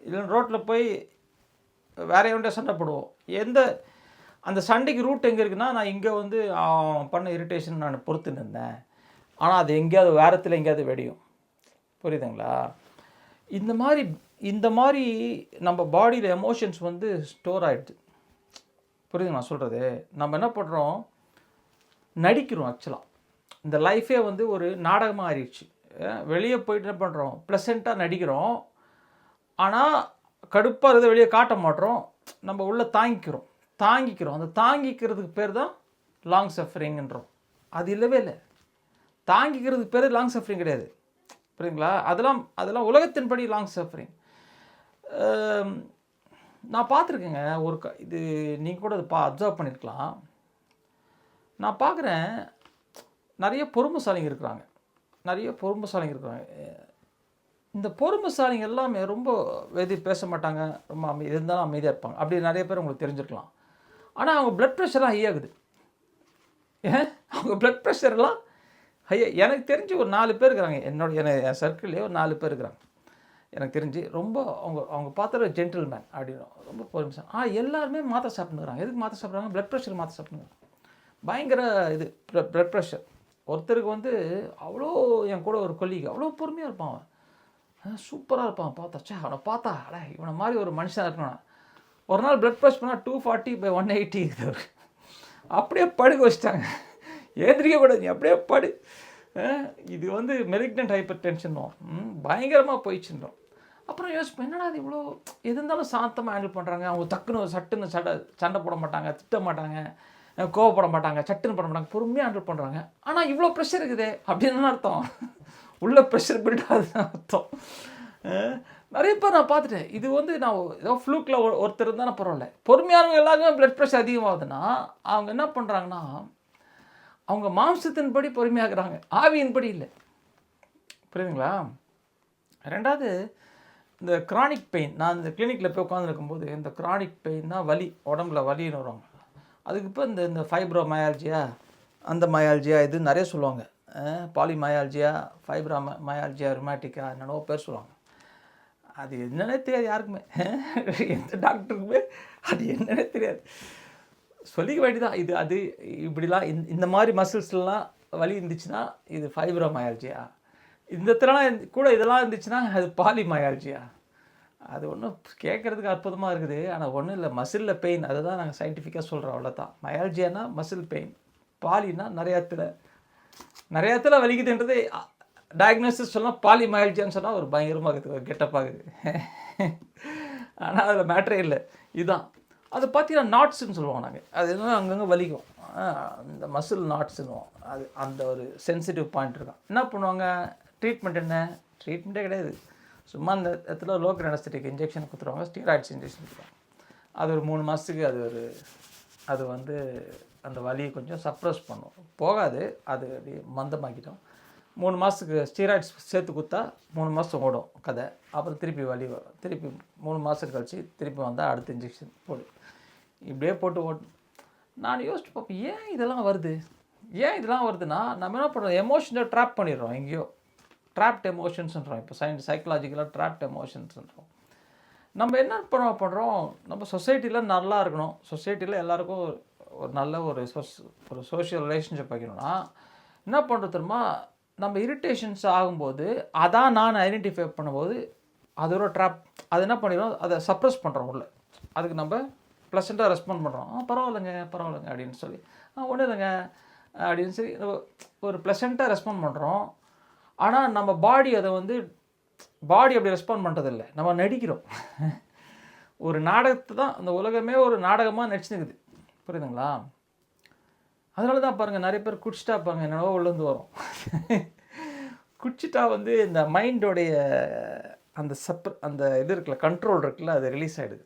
இல்லைன்னா ரோட்டில் போய் வேற எவன்டே சண்டை போடுவோம். அந்த சண்டைக்கு ரூட் எங்கே இருக்குன்னா, நான் இங்கே வந்து பண்ண இரிட்டேஷன் நான் பொறுத்து நின்றேன், ஆனால் அது எங்கேயாவது வேறத்தில் எங்கேயாவது வெடியும். புரியுதுங்களா? இந்த மாதிரி நம்ம பாடியில் எமோஷன்ஸ் வந்து ஸ்டோர் ஆகிடுது. புரியுதுங்க நான் சொல்கிறது? நம்ம என்ன பண்ணுறோம், நடிக்கிறோம். ஆக்சுவலாக இந்த லைஃபே வந்து ஒரு நாடகமாக ஆயிடுச்சு. வெளியே போயிட்டு என்ன பண்ணுறோம், ப்ளசண்ட்டாக நடிக்கிறோம், ஆனால் கடுப்பாக இருக்கிறத வெளியே காட்ட மாட்டோம், நம்ம உள்ளே தாங்கிக்கிறோம். அந்த தாங்கிக்கிறதுக்கு பேர் தான் லாங் சஃபரிங்ன்றோம். அது இல்லவே இல்லை. தாங்கிக்கிறதுக்கு பேர் லாங் சஃபரிங் கிடையாது. புரியுங்களா? அதெல்லாம் உலகத்தின்படி லாங் சஃபரிங். நான் பார்த்துருக்கேங்க, இது நீங்கள் கூட அதை அப்சர்வ் பண்ணியிருக்கலாம். நான் பார்க்குறேன், நிறைய பொறுமைசாலிங்க இருக்கிறாங்க. இந்த பொறுமைசாலிங்க எல்லாமே ரொம்ப பேச மாட்டாங்க, ரொம்ப இருந்தாலும் அமைதியாக இருப்பாங்க. அப்படி நிறைய பேர் உங்களுக்கு தெரிஞ்சிருக்கலாம். ஆனால் அவங்க பிளட் ப்ரெஷர்லாம் ஹை ஆகுது. அவங்க பிளட் ப்ரெஷர்லாம் ஹை. எனக்கு தெரிஞ்சு ஒரு 4 பேர் இருக்கிறாங்க. என் சர்க்கிள்லேயே ஒரு 4 பேர் இருக்கிறாங்க எனக்கு தெரிஞ்சு. ரொம்ப அவங்க அவங்க பார்த்தாலே ஜென்டில்மேன் அப்படின்னு ரொம்ப பொறுமைசாலி. எல்லாருமே மாத்திரை சாப்பிட்டுக்கிறாங்க. எதுக்கு மாத்திரை சாப்பிட்றாங்க? பிளட் ப்ரெஷர் மாத்திரை சாப்பிட்டுக்கிறாங்க. பயங்கர இது பிளட் ப்ரெஷர். ஒருத்தருக்கு வந்து அவ்வளோ, என் கூட ஒரு கொல்லிக்கு அவ்வளோ பொறுமையாக இருப்பான். அவன் சூப்பராக இருப்பான். பார்த்தா அவனை பார்த்தா இவனை மாதிரி ஒரு மனுஷன் இருக்கணும். ஒரு நாள் பிளட் ப்ரெஷர் பண்ணால் 240/180 இருக்குது. அப்படியே படுக்க வச்சிட்டாங்க. ஏந்திரிக்க கூடாது, நீ அப்படியே படு. இது வந்து மெலிக்னன்ட் ஹைப்பர் டென்ஷனும் பயங்கரமாக போயிடுச்சுன்றோம். அப்புறம் யோசிப்பேன், என்னடா அது இவ்வளோ எது இருந்தாலும் சாந்தமாக ஹேண்டில் பண்ணுறாங்க. அவங்க டக்குன்னு சட்டுன்னு சண்டை போட மாட்டாங்க, திட்ட மாட்டாங்க, கோவப்பட மாட்டாங்க, சட்டுன்னு பண்ண மாட்டாங்க, பொறுமையாக ஹேண்டில் பண்ணுறாங்க. ஆனால் இவ்வளோ ப்ரெஷர் இருக்குதே அப்படின்னு அர்த்தம். உள்ள ப்ரெஷர் பில்ட் ஆகுதுன்னு அர்த்தம். நிறைய பேர் நான் பார்த்துட்டேன். இது வந்து நான் ஏதோ ஃப்ளூக்கில் ஒருத்தர் இருந்தாலும் பரவாயில்ல. பொறுமையானவங்க எல்லாருமே பிளட் ப்ரெஷர் அதிகமாகுதுன்னா அவங்க என்ன பண்ணுறாங்கன்னா, அவங்க மாம்சத்தின்படி பொறுமையாகிறாங்க, ஆவியின்படி இல்லை. புரியுதுங்களா? ரெண்டாவது, இந்த கிரானிக் பெயின். நான் இந்த கிளினிக்கில் போய் உட்காந்துருக்கும்போது இந்த கிரானிக் பெயின் தான் வலி, உடம்புல வலின்னு வருவாங்க. அதுக்கு இப்போ இந்த ஃபைப்ரோமயால்ஜியா, அந்த மயால்ஜியா இது நிறைய சொல்லுவாங்க. பாலிமயால்ஜியா, ஃபைப்ரோமயால்ஜியா, ருமேட்டிக்கா, என்னென்னோ பேர் சொல்லுவாங்க. அது என்னன்னே தெரியாது யாருக்குமே. எந்த டாக்டருக்குமே அது என்னன்னே தெரியாது. சொல்லிக்க வேண்டியதான். இது அது இப்படிலாம் இந்த மாதிரி மசில்ஸ்லாம் வலி இருந்துச்சுன்னா இது ஃபைப்ரோமயால்ஜியா, இந்த இடத்துலலாம் கூட இதெல்லாம் இருந்துச்சுன்னா அது பாலிமயால்ஜியா. அது ஒன்றும் கேட்குறதுக்கு அற்புதமாக இருக்குது. ஆனால் ஒன்றும் இல்லை, மசிலில் பெயின். அதை தான் நாங்கள் சயின்டிஃபிக்காக சொல்கிறோம், அவ்வளோதான். மயால்ஜியானா மசில் பெயின், பாலினா நிறைய இடத்துல வலிக்குதுன்றது டயக்னோசிஸ் சொன்னால் பாலிமயால்ஜியான்னு சொன்னால் ஒரு பயங்கரமாக இருக்குது, ஒரு கெட்டப் ஆகுது. ஆனால் அதில் மேட்ரே இல்லை. இதுதான் அது பார்த்தீங்கன்னா நாட்ஸ்ன்னு சொல்லுவோம் நாங்கள். அது என்ன அங்கங்கே வலிக்கும், இந்த மசில் நாட்ஸுன்னுவோம். அது அந்த ஒரு சென்சிட்டிவ் பாயிண்ட் இருக்கும். என்ன பண்ணுவாங்க? ட்ரீட்மெண்ட் என்ன? ட்ரீட்மெண்ட்டே கிடையாது. சும்மா அந்த இடத்துல லோக்கல் அனஸ்தெட்டிக் இன்ஜெக்ஷன் கொடுத்துருவாங்க, ஸ்டீராய்ட்ஸ் இன்ஜெக்ஷன் கொடுத்துருவாங்க. அது ஒரு 3 மாதத்துக்கு அது வந்து அந்த வலியை கொஞ்சம் சப்ரஸ் பண்ணும், போகாது, அது அப்படியே மந்தமாக்கிட்டோம். 3 மாதத்துக்கு ஸ்டீராய்ட்ஸ் சேர்த்து கொடுத்தா 3 மாதம் ஓடும் கதை. அப்புறம் திருப்பி வலி வரும். திருப்பி 3 மாதம் கழிச்சு திருப்பி வந்தால் அடுத்த இன்ஜெக்ஷன் போடு, இப்படியே போட்டு ஓடும். நான் யோசிச்சு பார்ப்பேன், ஏன் இதெல்லாம் வருதுன்னா நம்ம என்ன பண்ணுறோம்? எமோஷனை ட்ராப் பண்ணிடுறோம் எங்கேயோ. ட்ராப்ட் எமோஷன்ஸ்ன்றோம். இப்போ சைக்கலாஜிக்கலாக ட்ராப்ட் எமோஷன்ஸ்ன்றோம். நம்ம என்ன பண்ணுறோம்? நம்ம சொசைட்டியில் நல்லா இருக்கணும், சொசைட்டியில் எல்லாருக்கும் ஒரு நல்ல ஒரு சோஷியல் ரிலேஷன்ஷிப் வைக்கணும்னா என்ன பண்ணுறது தெரியுமா? நம்ம இரிட்டேஷன்ஸ் ஆகும்போது அதான் நான் ஐடென்டிஃபை பண்ணும்போது அதோட ட்ராப். அது என்ன பண்ணிடுறோம்? அதை சப்ரஸ் பண்ணுறோம் உள்ள. அதுக்கு நம்ம ப்ளசண்ட்டாக ரெஸ்பாண்ட் பண்ணுறோம். பரவாயில்லைங்க அப்படின்னு சொல்லி, ஒன்றும் இல்லைங்க அப்படின்னு சொல்லி ஒரு ப்ளசண்ட்டாக ரெஸ்பாண்ட் பண்ணுறோம். ஆனால் நம்ம பாடி அப்படி ரெஸ்பாண்ட் பண்ணுறதில்லை, நம்ம நடிக்கிறோம். ஒரு நாடகத்தை தான், அந்த உலகமே ஒரு நாடகமாக நடிச்சுனுக்குது. புரியுதுங்களா? அதனால தான் பாருங்கள், நிறைய பேர் குடிச்சிட்டா பாருங்கள் என்னென்னவோ உள்ளேருந்து வரும். குடிச்சிட்டா இந்த மைண்டோடைய அந்த இது இருக்குல்ல, கண்ட்ரோல் இருக்குல்ல, அது ரிலீஸ் ஆகிடுது.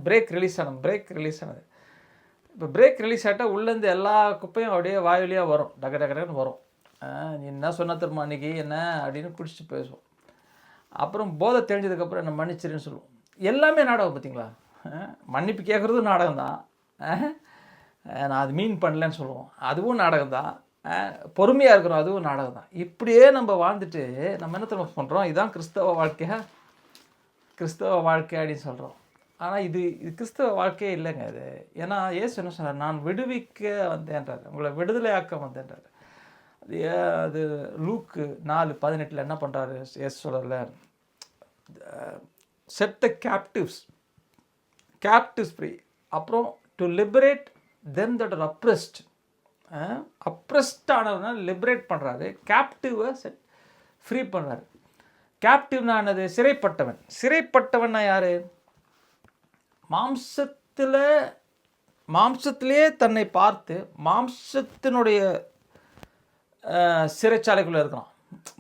பிரேக் ரிலீஸ் ஆனது. இப்போ பிரேக் ரிலீஸ் ஆகிட்டால் உள்ளேருந்து எல்லா குப்பையும் அப்படியே வாயிலியாக வரும், டகன்னு வரும். நீ என்ன சொன்ன தெரியுமா அன்றைக்கி என்ன அப்படின்னு குடிச்சிட்டு பேசுவோம். அப்புறம் போதை தெரிஞ்சதுக்கப்புறம் என்ன மன்னிச்சிருன்னு சொல்லுவோம். எல்லாமே நாடகம். பார்த்தீங்களா? மன்னிப்பு கேட்குறதும் நாடகம் தான், நான் அது மீன் பண்ணலன்னு சொல்லுவோம், அதுவும் நாடகம் தான், பொறுமையாக இருக்கிறோம், அதுவும் நாடகம் தான். இப்படியே நம்ம வாழ்ந்துட்டு நம்ம என்ன தெரியுமா பண்ணுறோம்? இதுதான் கிறிஸ்தவ வாழ்க்கை அப்படின்னு சொல்கிறோம். ஆனால் இது கிறிஸ்தவ வாழ்க்கையே இல்லைங்க இது. ஏன்னா ஏசு என்ன சொன்னார்? நான் விடுவிக்க வந்தேன்றார், உங்களை விடுதலையாக்க வந்தேன்றார். அது லூக்கு 4:18 என்ன பண்ணுறாரு ஏசு சொல்கிறல, செட் த கேப்டிவ்ஸ் ஃப்ரீ, அப்புறம் to liberate them that are oppressed ஆனவனா லிபரேட் பண்ணுறாரு, கேப்டிவை ஃப்ரீ பண்ணுறாரு. கேப்டிவ்னா என்னது? சிறைப்பட்டவன்னா யார்? மாம்சத்திலே தன்னை பார்த்து மாம்சத்தினுடைய சிறைச்சாலைக்குள்ளே இருக்கிறான்,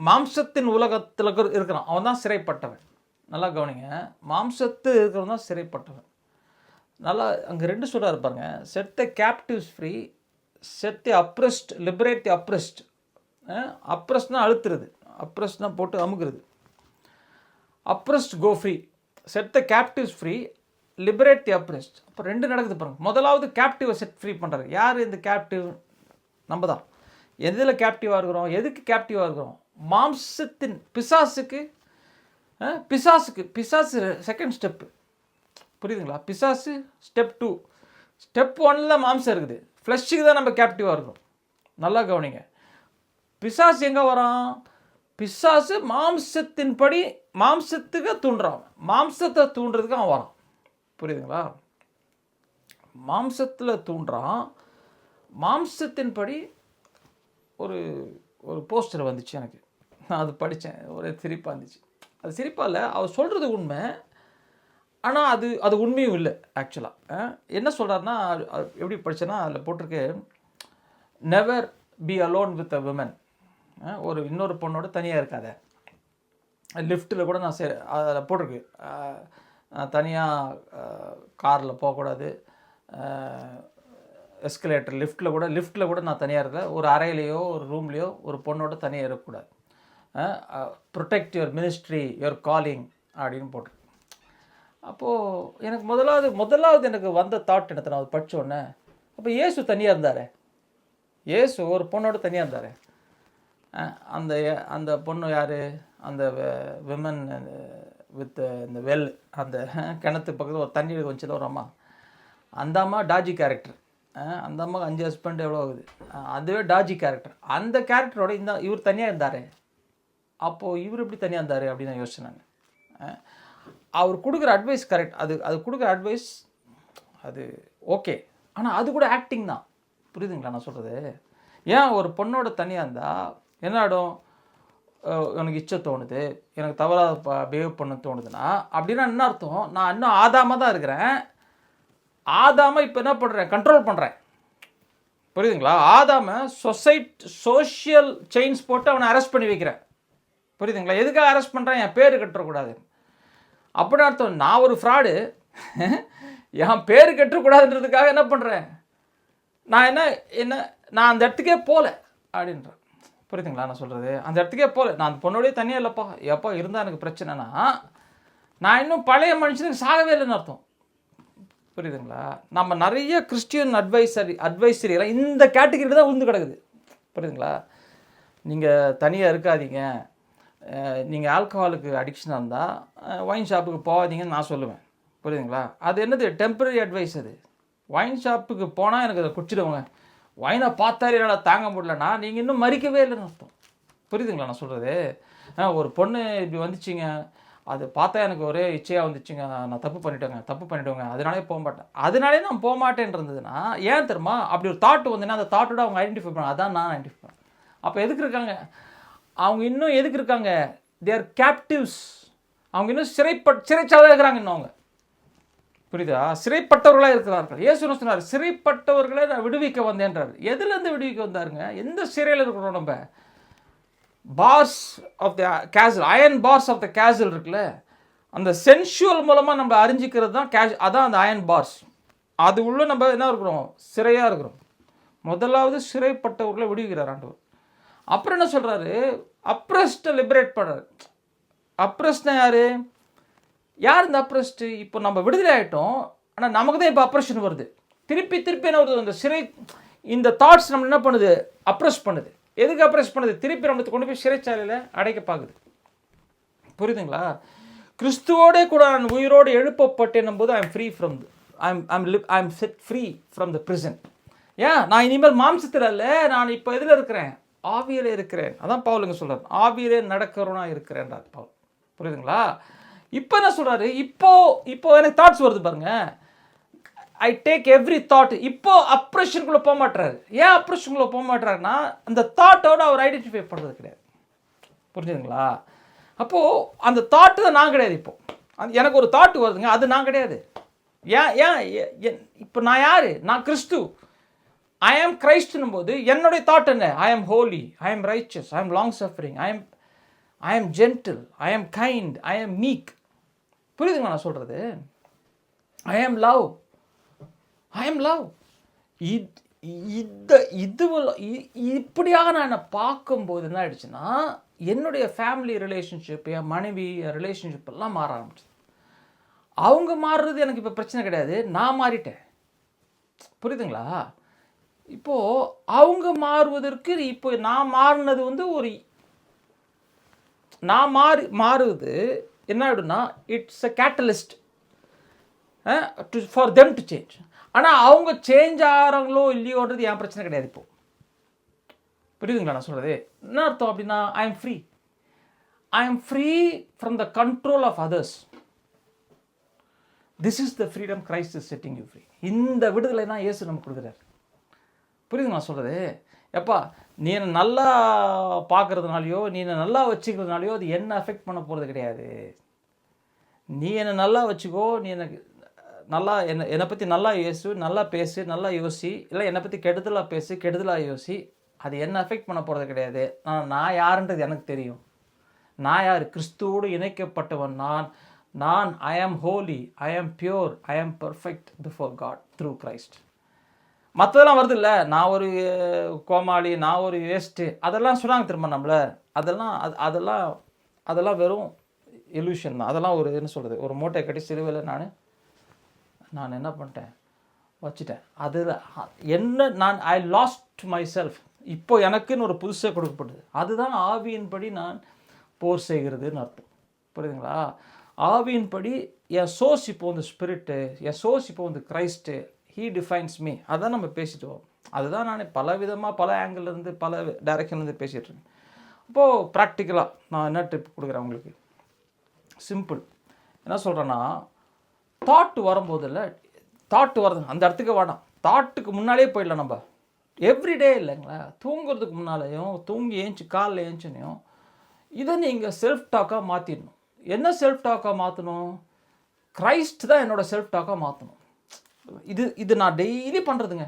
மாம்சத்தின் உலகத்தில் இருக்கிறான், அவன் தான் சிறைப்பட்டவன். நல்லா கவனிங்க, மாம்சத்து இருக்கிறவன் தான் சிறைப்பட்டவன். நல்லா அங்கே 2 சொல்கிறாரு பாருங்க, set the captives free, set the abreast, liberate the abreast. அப்ரெஸ்ட்னா அழுத்துறது, அப்ரெஸ்ட்னா போட்டு அமுக்குறது. Abreast go free, set the captives free, liberate the abreast. அப்போ 2 நடக்குது பாருங்க. முதலாவது கேப்டிவை செட் ஃப்ரீ பண்ணுறாரு. யார் இந்த கேப்டிவ்? நம்ம தான். எதில் கேப்டிவாக இருக்கிறோம்? எதுக்கு கேப்டிவாக இருக்கிறோம்? மாம்சத்தின் பிசாசுக்கு. பிசாசு செகண்ட் ஸ்டெப்பு, புரியுதுங்களா? பிசாசு ஸ்டெப் 2. ஸ்டெப் 1ல் மாம்சம் இருக்குது, ஃப்ளஷுக்கு தான் நம்ம கேப்டிவாக இருக்கிறோம். நல்லா கவனிங்க. பிசாசு எங்கே வரான்? பிசாசு மாம்சத்தின்படி மாம்சத்துக்கு தூண்டுறான். மாம்சத்தை தூண்டுறதுக்கு அவன் வரான், புரியுதுங்களா? மாம்சத்தில் தூண்டுறான். மாம்சத்தின்படி ஒரு ஒரு போஸ்டர் வந்துச்சு எனக்கு, நான் அது படித்தேன். ஒரே சிரிப்பாக இருந்துச்சு. அது சிரிப்பாக இல்லை, அவர் சொல்கிறது உண்மை, ஆனால் அது உண்மையும் இல்லை ஆக்சுவலாக. என்ன சொல்கிறாருன்னா, எப்படி படித்தேன்னா அதில் போட்டிருக்கு, never be alone with a women. ஒரு இன்னொரு பொண்ணோட தனியாக இருக்காத. லிஃப்ட்டில் கூட நான் அதில் போட்டிருக்கு, தனியாக காரில் போகக்கூடாது, எஸ்கலேட்டர் லிஃப்ட்டில் கூட நான் தனியாக இருக்கேன். ஒரு அறையிலையோ ஒரு ரூம்லேயோ ஒரு பொண்ணோட தனியாக இருக்கக்கூடாது. Protect your ministry, your calling அப்படின்னு போட்டிருக்கு. அப்போது எனக்கு முதலாவது எனக்கு வந்த தாட் என்னத்தை நான் படித்த உடனே, அப்போ இயேசு தனியாக இருந்தார், இயேசு ஒரு பொண்ணோட தனியாக இருந்தார். அந்த பொண்ணு யார்? அந்த விமன் வித் இந்த வெல், அந்த கிணத்து பக்கத்தில் ஒரு தண்ணி வந்துச்சுல ஒரு அம்மா, அந்த அம்மா டாஜி கேரக்டர். அந்த அம்மாவுக்கு 5 ஹஸ்பண்ட் எவ்வளோ ஆகுது, அதுவே டாஜி கேரக்டர். அந்த கேரக்டரோட இவர் தனியாக இருந்தார். அப்போது இவர் எப்படி தனியாக இருந்தார் அப்படின்னு நான் யோசிச்சேன். நான் அவர் கொடுக்குற அட்வைஸ் கரெக்ட், அது கொடுக்குற அட்வைஸ் அது ஓகே, ஆனால் அது கூட ஆக்டிங் தான், புரியுதுங்களா நான் சொல்கிறது? ஏன் ஒரு பொண்ணோட தனியாக இருந்தால் என்ன ஆகிடும்? எனக்கு இச்சை தோணுது, எனக்கு தவறாக பிஹேவ் பண்ண தோணுதுன்னா அப்படின்னா என்ன அர்த்தம்? நான் இன்னும் ஆதாமாக தான் இருக்கிறேன். ஆதாமை இப்போ என்ன பண்ணுறேன்? கண்ட்ரோல் பண்ணுறேன், புரியுதுங்களா? ஆதாமை சோஷியல் செயின்ஸ் போட்டு அவனை அரெஸ்ட் பண்ணி வைக்கிறேன், புரியுதுங்களா? எதுக்காக அரெஸ்ட் பண்ணுறேன்? என் பேர் கட்டக்கூடாது. அப்படின்னு அர்த்தம் நான் ஒரு ஃப்ராடு, என் பேர் கட்டக்கூடாதுன்றதுக்காக என்ன பண்ணுறேன்? நான் அந்த இடத்துக்கே போகல அப்படின்றேன், புரியுதுங்களா நான் சொல்கிறது? அந்த இடத்துக்கே போகல. நான் அந்த பொண்ணோடய தனியாக இல்லைப்பா, எப்போ இருந்தால் எனக்கு பிரச்சனைனா நான் இன்னும் பழைய மனுஷனுக்கு சாகவே இல்லைன்னு அர்த்தம், புரியுதுங்களா? நம்ம நிறைய கிறிஸ்டியன் அட்வைசரிலாம் இந்த கேட்டகரியில் தான் உந்து கிடக்குது, புரியுதுங்களா? நீங்கள் தனியாக இருக்காதீங்க, நீங்கள் ஆல்கஹாலுக்கு அடிக்ஷனாக இருந்தால் ஒயின் ஷாப்புக்கு போகாதீங்கன்னு நான் சொல்லுவேன், புரியுதுங்களா? அது என்னது? Temporary advice. அது ஒயின் ஷாப்புக்கு போனால் எனக்கு அதை குடிச்சிடுவாங்க, ஒயினை பார்த்தாலே என்னால் தாங்க முடியலன்னா நீங்கள் இன்னும் மறிக்கவே இல்லைன்னு அர்த்தம், புரியுதுங்களா நான் சொல்கிறது? ஒரு பொண்ணு இப்படி வந்துச்சிங்க, அது பார்த்தா எனக்கு ஒரே இச்சையாக வந்துச்சுங்க, நான் தப்பு பண்ணிட்டோங்க, அதனாலே நான் போக மாட்டேன்றதுன்னா ஏன் தெரியுமா? அப்படி ஒரு தாட் வந்துன்னா அந்த தாட்டோட அவங்க ஐடென்டிஃபை பண்ண, அதான் நான் ஐடென்டிஃபை பண்ணேன். அப்போ எதுக்கு இருக்காங்க அவங்க? இன்னும் எதுக்கு இருக்காங்க? They are captives. அவங்க இன்னும் சிறைச்சாதான் இருக்கிறாங்க இன்னும் அவங்க, புரியுதா? சிறைப்பட்டவர்களாக இருக்கிறார்கள். இயேசு சொன்னார், சிறைப்பட்டவர்களை நான் விடுவிக்க வந்தேன்றார். எதுலேருந்து விடுவிக்க வந்தாருங்க? எந்த சிறையில் இருக்கிறோம் நம்ம? Bars of the castle, iron bars of the castle இருக்குல்ல, அந்த சென்சுவல் மூலமாக நம்ம அறிஞ்சிக்கிறது தான் அதான் அந்த அயன் பார்ஸ். அது உள்ள நம்ம என்ன இருக்கிறோம்? சிறையாக இருக்கிறோம். முதலாவது சிறைப்பட்டவர்களை விடுவிக்கிறார் ஆண்டவர். அப்புறம் என்ன சொல்கிறாரு? அப்ரெஸ்ட்டை லிபரேட் பண்ணுறாரு. அப்ரெஸ்ட்னா யார் இந்த அப்ரெஸ்ட்டு? இப்போ நம்ம விடுதலை ஆகிட்டோம், ஆனால் நமக்கு தான் இப்போ அப்ரெஷன் வருது. திருப்பி என்ன வருது? இந்த சிறை, இந்த தாட்ஸ் நம்ம என்ன பண்ணுது? அப்ரெஸ் பண்ணுது. எதுக்கு அப்ரெஸ் பண்ணுது? திருப்பி நம்மளுக்கு கொண்டு போய் சிறைச்சாலையில் அடைக்க பார்க்குது, புரியுதுங்களா? கிறிஸ்துவோடே கூட நான் உயிரோடு எழுப்பப்பட்டேன் போது I am set free from the prison. ஏன்? நான் இனிமேல் மாம்சத்தில் இல்லை, நான் இப்போ எதில் இருக்கிறேன்? ஆவியில் இருக்கிறேன். அதான் பவுலுங்க சொல்கிறார், ஆவியிலே நடக்கிறவனா இருக்கிறேன்றார் பவுல், புரியுதுங்களா? இப்போ என்ன சொல்கிறாரு? இப்போ எனக்கு தாட்ஸ் வருது பாருங்க, ஐ டேக் எவ்ரி தாட். இப்போ அப்ரெஷனுக்குள்ளே போக மாட்டுறாரு. ஏன் அப்ரெஷனுக்குள்ளே போக மாட்டுறாருன்னா அந்த தாட்டோட அவர் ஐடென்டிஃபை பண்ணுறது கிடையாது, புரிஞ்சுதுங்களா? அப்போது அந்த தாட்டு தான் நான் கிடையாது. இப்போது எனக்கு ஒரு தாட்டு வருதுங்க, அது நான் கிடையாது. இப்போ நான் யார்? நான் கிறிஸ்து. ஐ ஆம் கிரைஸ்ட்னும் போது என்னுடைய தாட் என்ன? ஐ ஆம் ஹோலி, ஐ ஆம் ரைச்சஸ், ஐ ஆம் லாங் சஃபரிங், ஐ ஆம் ஜென்டில், ஐ ஆம் கைண்ட், ஐ ஆம் மீக். புரியுதுங்களா நான் சொல்கிறது? ஐ ஆம் லவ். இந்த இது இப்படியாக நான் என்னை பார்க்கும்போது என்ன ஆயிடுச்சுன்னா, என்னுடைய ஃபேமிலி ரிலேஷன்ஷிப், என் மனைவி ரிலேஷன்ஷிப் எல்லாம் மாற ஆரம்பிச்சு. அவங்க மாறுறது எனக்கு இப்போ பிரச்சனை கிடையாது, நான் மாறிட்டேன். புரியுதுங்களா? இப்போது அவங்க மாறுவதற்கு இப்போ நான் மாறினது வந்து நான் மாறுவது என்ன ஆகிடும்னா, it's a catalyst for them to change. ஆனால் அவங்க சேஞ்ச் ஆகிறாங்களோ இல்லையோன்றது என் பிரச்சனை கிடையாது. இப்போது புரியுதுங்களா நான் சொல்கிறது? என்ன அர்த்தம் அப்படின்னா, I am free from the control of others. This is the freedom Christ is setting you free. இந்த விடுதலை தான் இயேசு நமக்கு கொடுக்குறாரு. புரியுதுங்க நான் சொல்கிறது? எப்பா, நீ என்னை நல்லா பார்க்குறதுனாலையோ, நீ என்னை நல்லா வச்சுக்கிறதுனாலையோ அது என்ன அஃபெக்ட் பண்ண போகிறது கிடையாது. நீ என்னை நல்லா வச்சுக்கோ, நீ எனக்கு நல்லா என்னை பற்றி நல்லா நல்லா பேசு, நல்லா யோசி, இல்லை என்னை பற்றி கெடுதலாக பேசு, கெடுதலாக யோசி, அது என்ன அஃபெக்ட் பண்ண போகிறது கிடையாது. நான் யாருன்றது எனக்கு தெரியும். நான் யார்? கிறிஸ்துவோடு இணைக்கப்பட்டவன் நான் ஐ ஆம் ஹோலி, ஐ ஆம் pure, I am perfect before God through Christ. மற்றதெல்லாம் வருது இல்லை, நான் ஒரு கோமாளி, நான் ஒரு வேஸ்ட்டு, அதெல்லாம் சொன்னாங்க திரும்ப நம்மளை. அதெல்லாம் வெறும் இல்யூஷன் தான். அதெல்லாம் ஒரு என்ன சொல்கிறது, ஒரு மூட்டை கட்டி சிலுவையில் நான் என்ன பண்ணிட்டேன், வச்சுட்டேன். அதில் ஐ லாஸ்ட் மை செல்ஃப். இப்போ எனக்குன்னு ஒரு புதுசாக கொடுக்கப்படுது. அதுதான் ஆவியின்படி நான் போர் செய்கிறதுன்னு அர்த்தம். புரியுதுங்களா? ஆவியின்படி என் சோர்ஸ் இப்போ வந்து ஸ்பிரிட்டு, என் சோர்ஸ் இப்போ வந்து கிரைஸ்ட்டு, ஹீ டிஃபைன்ஸ் மீ. அதான் நம்ம பேசிட்டு வரோம். அதுதான் நான் பல விதமாக பல ஆங்கிள்லேருந்து பல டைரெக்ஷன்லேருந்து பேசிகிட்ருக்கேன். இப்போது ப்ராக்டிக்கலாக நான் என்ன ட்ரிப் கொடுக்குறேன் உங்களுக்கு, சிம்பிள். என்ன சொல்கிறேன்னா, தாட்டு வரும்போது இல்லை, தாட்டு வருது அந்த இடத்துக்கு வேணாம், தாட்டுக்கு முன்னாலே போயிடலாம். நம்ம எவ்ரிடே இல்லைங்களா, தூங்குறதுக்கு முன்னாலேயும் தூங்கி ஏஞ்சி காலைல ஏஞ்சினையும் இதை நீங்கள் செல்ஃப் டாக்காக மாற்றிடணும். என்ன செல்ஃப் டாக்காக மாற்றணும்? கிரைஸ்ட் தான் என்னோடய செல்ஃப் டாக்காக மாற்றணும். இது நான் டெய்லி பண்ணுறதுங்க.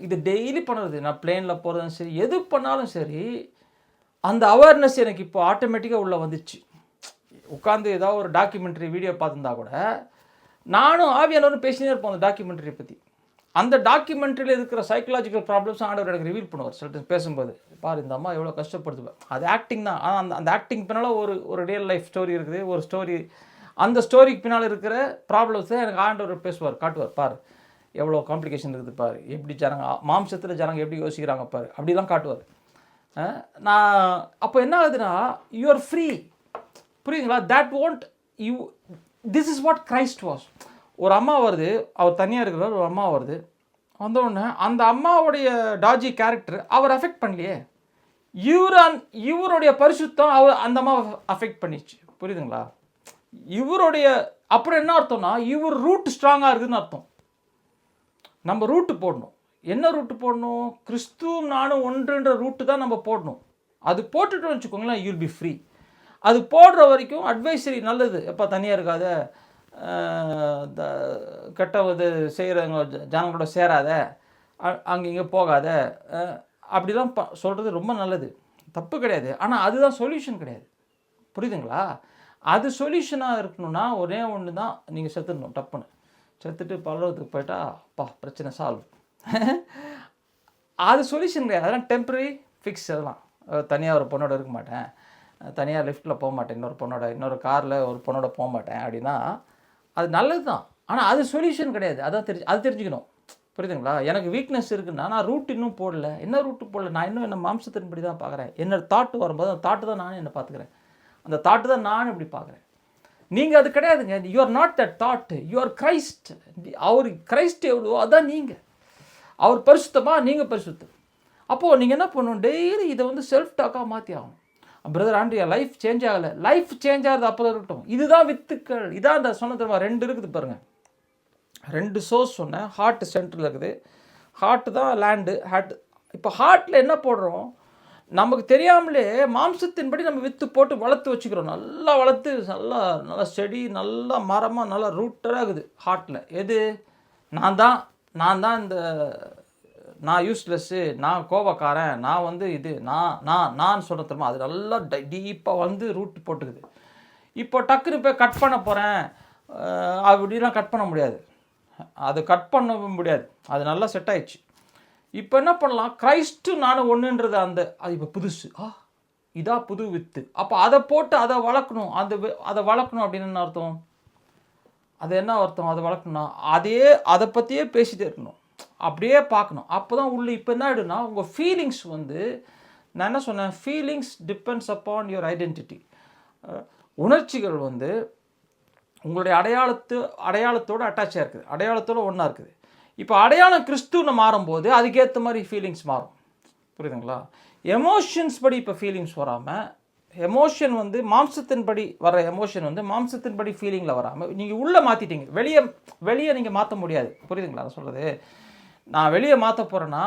இது டெய்லி பண்ணுறது. நான் பிளேனில் போகிறதும் சரி, எது பண்ணாலும் சரி, அந்த அவேர்னஸ் எனக்கு இப்போ ஆட்டோமேட்டிக்காக உள்ளே வந்துச்சு. உட்காந்து ஏதாவது ஒரு டாக்குமெண்ட்ரி வீடியோ பார்த்துருந்தா கூட நானும் ஆவியானவரும் பேசினே இருப்போம் அந்த டாக்குமெண்ட்ரியை பற்றி. அந்த டாக்குமெண்ட்ரியில் இருக்கிற சைக்கலாஜிக்கல் ப்ராப்ளம்ஸ் ஆண்டவர் எனக்கு ரிவீல் பண்ணுவார் சில பேசும்போது. பாரு, இந்த அம்மா எவ்வளோ கஷ்டப்படுத்துவேன். அது ஆக்டிங் தான். ஆனால் அந்த ஆக்டிங் பின்னால் ஒரு ரியல் லைஃப் ஸ்டோரி இருக்குது. ஒரு ஸ்டோரி, அந்த ஸ்டோரிக்கு பின்னால் இருக்கிற ப்ராப்ளம்ஸை எனக்கு ஆண்டவர் பேசுவார், காட்டுவார். பாரு எவ்வளோ காம்ப்ளிகேஷன் இருக்குது, பாரு எப்படி ஜனங்க மாம்சத்தில் ஜனங்க எப்படி யோசிக்கிறாங்க பாரு, அப்படிலாம் காட்டுவார். நான் அப்போ என்ன ஆகுதுன்னா, யூ ஆர் ஃப்ரீ. புரியுதுங்களா? That want you, this is what Christ was. ஒரு அம்மா வருது, அவர் தனியாக இருக்கிறவர், ஒரு அம்மா வருது. வந்தோடனே அந்த அம்மாவுடைய டாஜி கேரக்டர் அவர் அஃபெக்ட் பண்ணலையே, இவருடைய பரிசுத்தம் அந்த அம்மாவை அஃபெக்ட் பண்ணிச்சு. புரியுதுங்களா? இவருடைய அப்புறம் என்ன அர்த்தம்னா, இவர் ரூட் ஸ்ட்ராங்காக இருக்குதுன்னு அர்த்தம். நம்ம ரூட்டு போடணும். என்ன ரூட்டு போடணும்? கிறிஸ்துவும் நானும் ஒன்றுன்ற ரூட்டு தான் நம்ம போடணும். அது போட்டுட்டு வச்சுக்கோங்களேன், யூ வில் பி ஃப்ரீ. அது போடுற வரைக்கும் அட்வைசரி நல்லது. எப்போ தனியாக இருக்காத, கெட்ட இது செய்கிறவங்க ஜனங்களோட சேராத, அங்கே இங்கே போகாத, அப்படிலாம் சொல்கிறது ரொம்ப நல்லது, தப்பு கிடையாது. ஆனால் அதுதான் சொல்யூஷன் கிடையாது. புரியுதுங்களா? அது சொல்யூஷனாக இருக்கணும்னா ஒரே ஒன்று தான், நீங்கள் செத்துடணும். டப்புன்னு செத்துட்டு பல்லவத்துக்கு போயிட்டா அப்பா பிரச்சனை சால்வ். அது சொல்யூஷன் கிடையாது. அதெல்லாம் டெம்பரரி ஃபிக்ஸ். அதெல்லாம் தனியாக ஒரு பொண்ணோட இருக்க மாட்டேன், தனியாக லிஃப்ட்டில் போக மாட்டேன், இன்னொரு காரில் ஒரு பொண்ணோட போக மாட்டேன் அப்படின்னா அது நல்லது தான். ஆனால் அது சொல்யூஷன் கிடையாது. அது தெரிஞ்சுக்கணும். புரியுதுங்களா? எனக்கு வீக்னஸ் இருக்குன்னா நான் ரூட் இன்னும் போடல. என்ன ரூட்டு போடல, நான் இன்னும் என்ன மாம்சத்தின்படி தான் பார்க்குறேன். என்னோட தாட்டு வரும்போது அந்த தாட்டு தான் நானும் என்ன பார்த்துக்கிறேன், அந்த தாட்டு தான் நானும் இப்படி பார்க்குறேன். நீங்கள் அது கிடையாதுங்க. You are not that thought, you are Christ. அவர் கிரைஸ்ட் எவ்வளோ அதான் நீங்கள். அவர் பரிசுத்தமா, நீங்கள் பரிசுத்தம். அப்போது நீங்கள் என்ன பண்ணணும், டெய்லி இதை வந்து செல்ஃப் டாக்காக மாற்றி ஆகணும். பிரதர் ஆண்ட்ரியா, லைஃப் சேஞ்ச் ஆகலை. லைஃப் சேஞ்ச் ஆகிறது அப்போ இருக்கட்டும். இதுதான் வித்துக்கள். இதான் அந்த சொன்ன தெரியுமா, 2 இருக்குது பாருங்கள். 2 சோர்ஸ் சொன்னேன். ஹார்ட் சென்டரில் இருக்குது. ஹார்ட் தான் லேண்டு. இப்போ ஹார்ட்டில் என்ன போடுறோம், நமக்கு தெரியாமலே மாம்சத்தின்படி நம்ம வித்து போட்டு வளர்த்து வச்சுக்கிறோம். நல்லா வளர்த்து நல்லா செடி, நல்லா மரமாக நல்லா ரூட்டராக இருக்குது ஹார்ட்டில். எது? நான் தான் இந்த நான் யூஸ்லெஸ்ஸு, நான் கோபக்காரன், நான் வந்து இது நான் சொல்ல தெரியுமா, அது நல்லா டீப்பாக வந்து ரூட் போட்டுக்குது. இப்போ டக்குன்னு போய் கட் பண்ண போகிறேன் அப்படிலாம் கட் பண்ண முடியாது. அது கட் பண்ண முடியாது. அது நல்லா செட் ஆயிடுச்சு. இப்போ என்ன பண்ணலாம், கிரைஸ்ட்டு நானும் ஒன்றுன்றது அது இப்போ புதுசு. இதா புது வித்து. அப்போ அதை போட்டு அதை வளர்க்கணும். அதை வளர்க்கணும் அப்படின்னு என்ன அர்த்தம்? அது என்ன அர்த்தம்? அதை வளர்க்கணும்னா அதை பற்றியே பேசிகிட்டே இருக்கணும், அப்படியே பார்க்கணும். அப்போ தான் உள்ள இப்போ என்ன ஆகிடும்னா உங்கள் ஃபீலிங்ஸ் நான் என்ன சொன்னேன், feelings depends upon your identity. உணர்ச்சிகள் உங்களுடைய அடையாளத்தோடு அட்டாச்சாக இருக்குது, அடையாளத்தோடு ஒன்றா இருக்குது. இப்போ அடையாளம் கிறிஸ்துன்னு மாறும்போது அதுக்கேற்ற மாதிரி ஃபீலிங்ஸ் மாறும். புரியுதுங்களா? எமோஷன்ஸ் படி இப்போ ஃபீலிங்ஸ் வராமல், எமோஷன் மாம்சத்தின்படி வர எமோஷன் மாம்சத்தின்படி ஃபீலிங்கில் வராமல் நீங்கள் உள்ளே மாற்றிட்டீங்க. வெளியே நீங்கள் மாற்ற முடியாது. புரியுதுங்களா நான் சொல்கிறது? நான் வெளியே மாற்ற போகிறேன்னா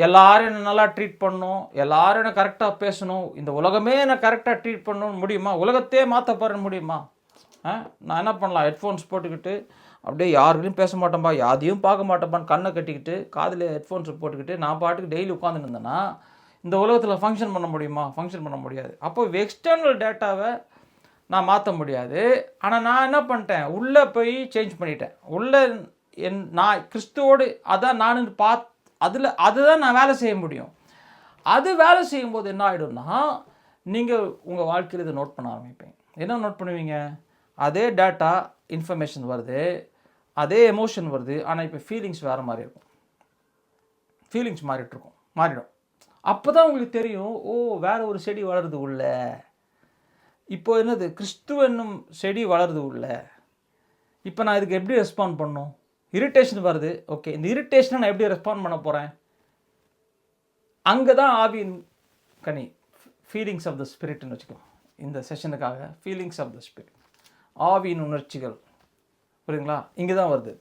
எல்லாரும் என்ன நல்லா ட்ரீட் பண்ணணும், எல்லாரும் என்ன கரெக்டாக பேசணும், இந்த உலகமே என்ன கரெக்டாக ட்ரீட் பண்ணணும்னு முடியுமா? உலகத்தையே மாற்ற போகிறேன்னு முடியுமா? நான் என்ன பண்ணலாம், ஹெட்ஃபோன்ஸ் போட்டுக்கிட்டு அப்படியே யாருக்கிட்டையும் பேச மாட்டேன்பா, யாரையும் பார்க்க மாட்டேன்பான்னு கண்ணை கட்டிக்கிட்டு காதில் ஹெட்ஃபோன்ஸை போட்டுக்கிட்டு நான் பாட்டுக்கு டெய்லி உட்காந்துட்டு இருந்தேன்னா இந்த உலகத்தில் ஃபங்க்ஷன் பண்ண முடியுமா? ஃபங்க்ஷன் பண்ண முடியாது. அப்போ எக்ஸ்டர்னல் டேட்டாவை நான் மாற்ற முடியாது. ஆனால் நான் என்ன பண்ணிட்டேன், உள்ளே போய் சேஞ்ச் பண்ணிட்டேன். உள்ளே நான் கிறிஸ்துவோடு அதான் நான் அதுதான் நான் வேலை செய்ய முடியும். அது வேலை செய்யும்போது என்ன ஆகிடும்னா நீங்கள் உங்கள் வாழ்க்கையில் இதை நோட் பண்ண ஆரம்பிப்பீங்க. என்ன நோட் பண்ணுவீங்க? அதே டேட்டா இன்ஃபர்மேஷன் வருது, அதே எமோஷன் வருது, ஆனால் இப்போ ஃபீலிங்ஸ் வேறு மாதிரி இருக்கும். ஃபீலிங்ஸ் மாறிடும். அப்போ தான் உங்களுக்கு தெரியும், வேறு ஒரு செடி வளருது உள்ள. இப்போ என்னது, கிறிஸ்து என்னும் செடி வளருது உள்ள. இப்போ நான் இதுக்கு எப்படி ரெஸ்பாண்ட் பண்ணணும்? இரிட்டேஷன் வருது, ஓகே, இந்த இரிட்டேஷனை நான் எப்படி ரெஸ்பாண்ட் பண்ண போகிறேன்? அங்கே தான் ஆவியின் கனி, ஃபீலிங்ஸ் ஆஃப் த ஸ்பிரிட்னு வச்சுக்கோ. இந்த செஷனுக்காக ஃபீலிங்ஸ் ஆஃப் த ஸ்பிரிட், ஆவியின் உணர்ச்சிகள். புரியுதுங்களா? இங்கே தான் வருது.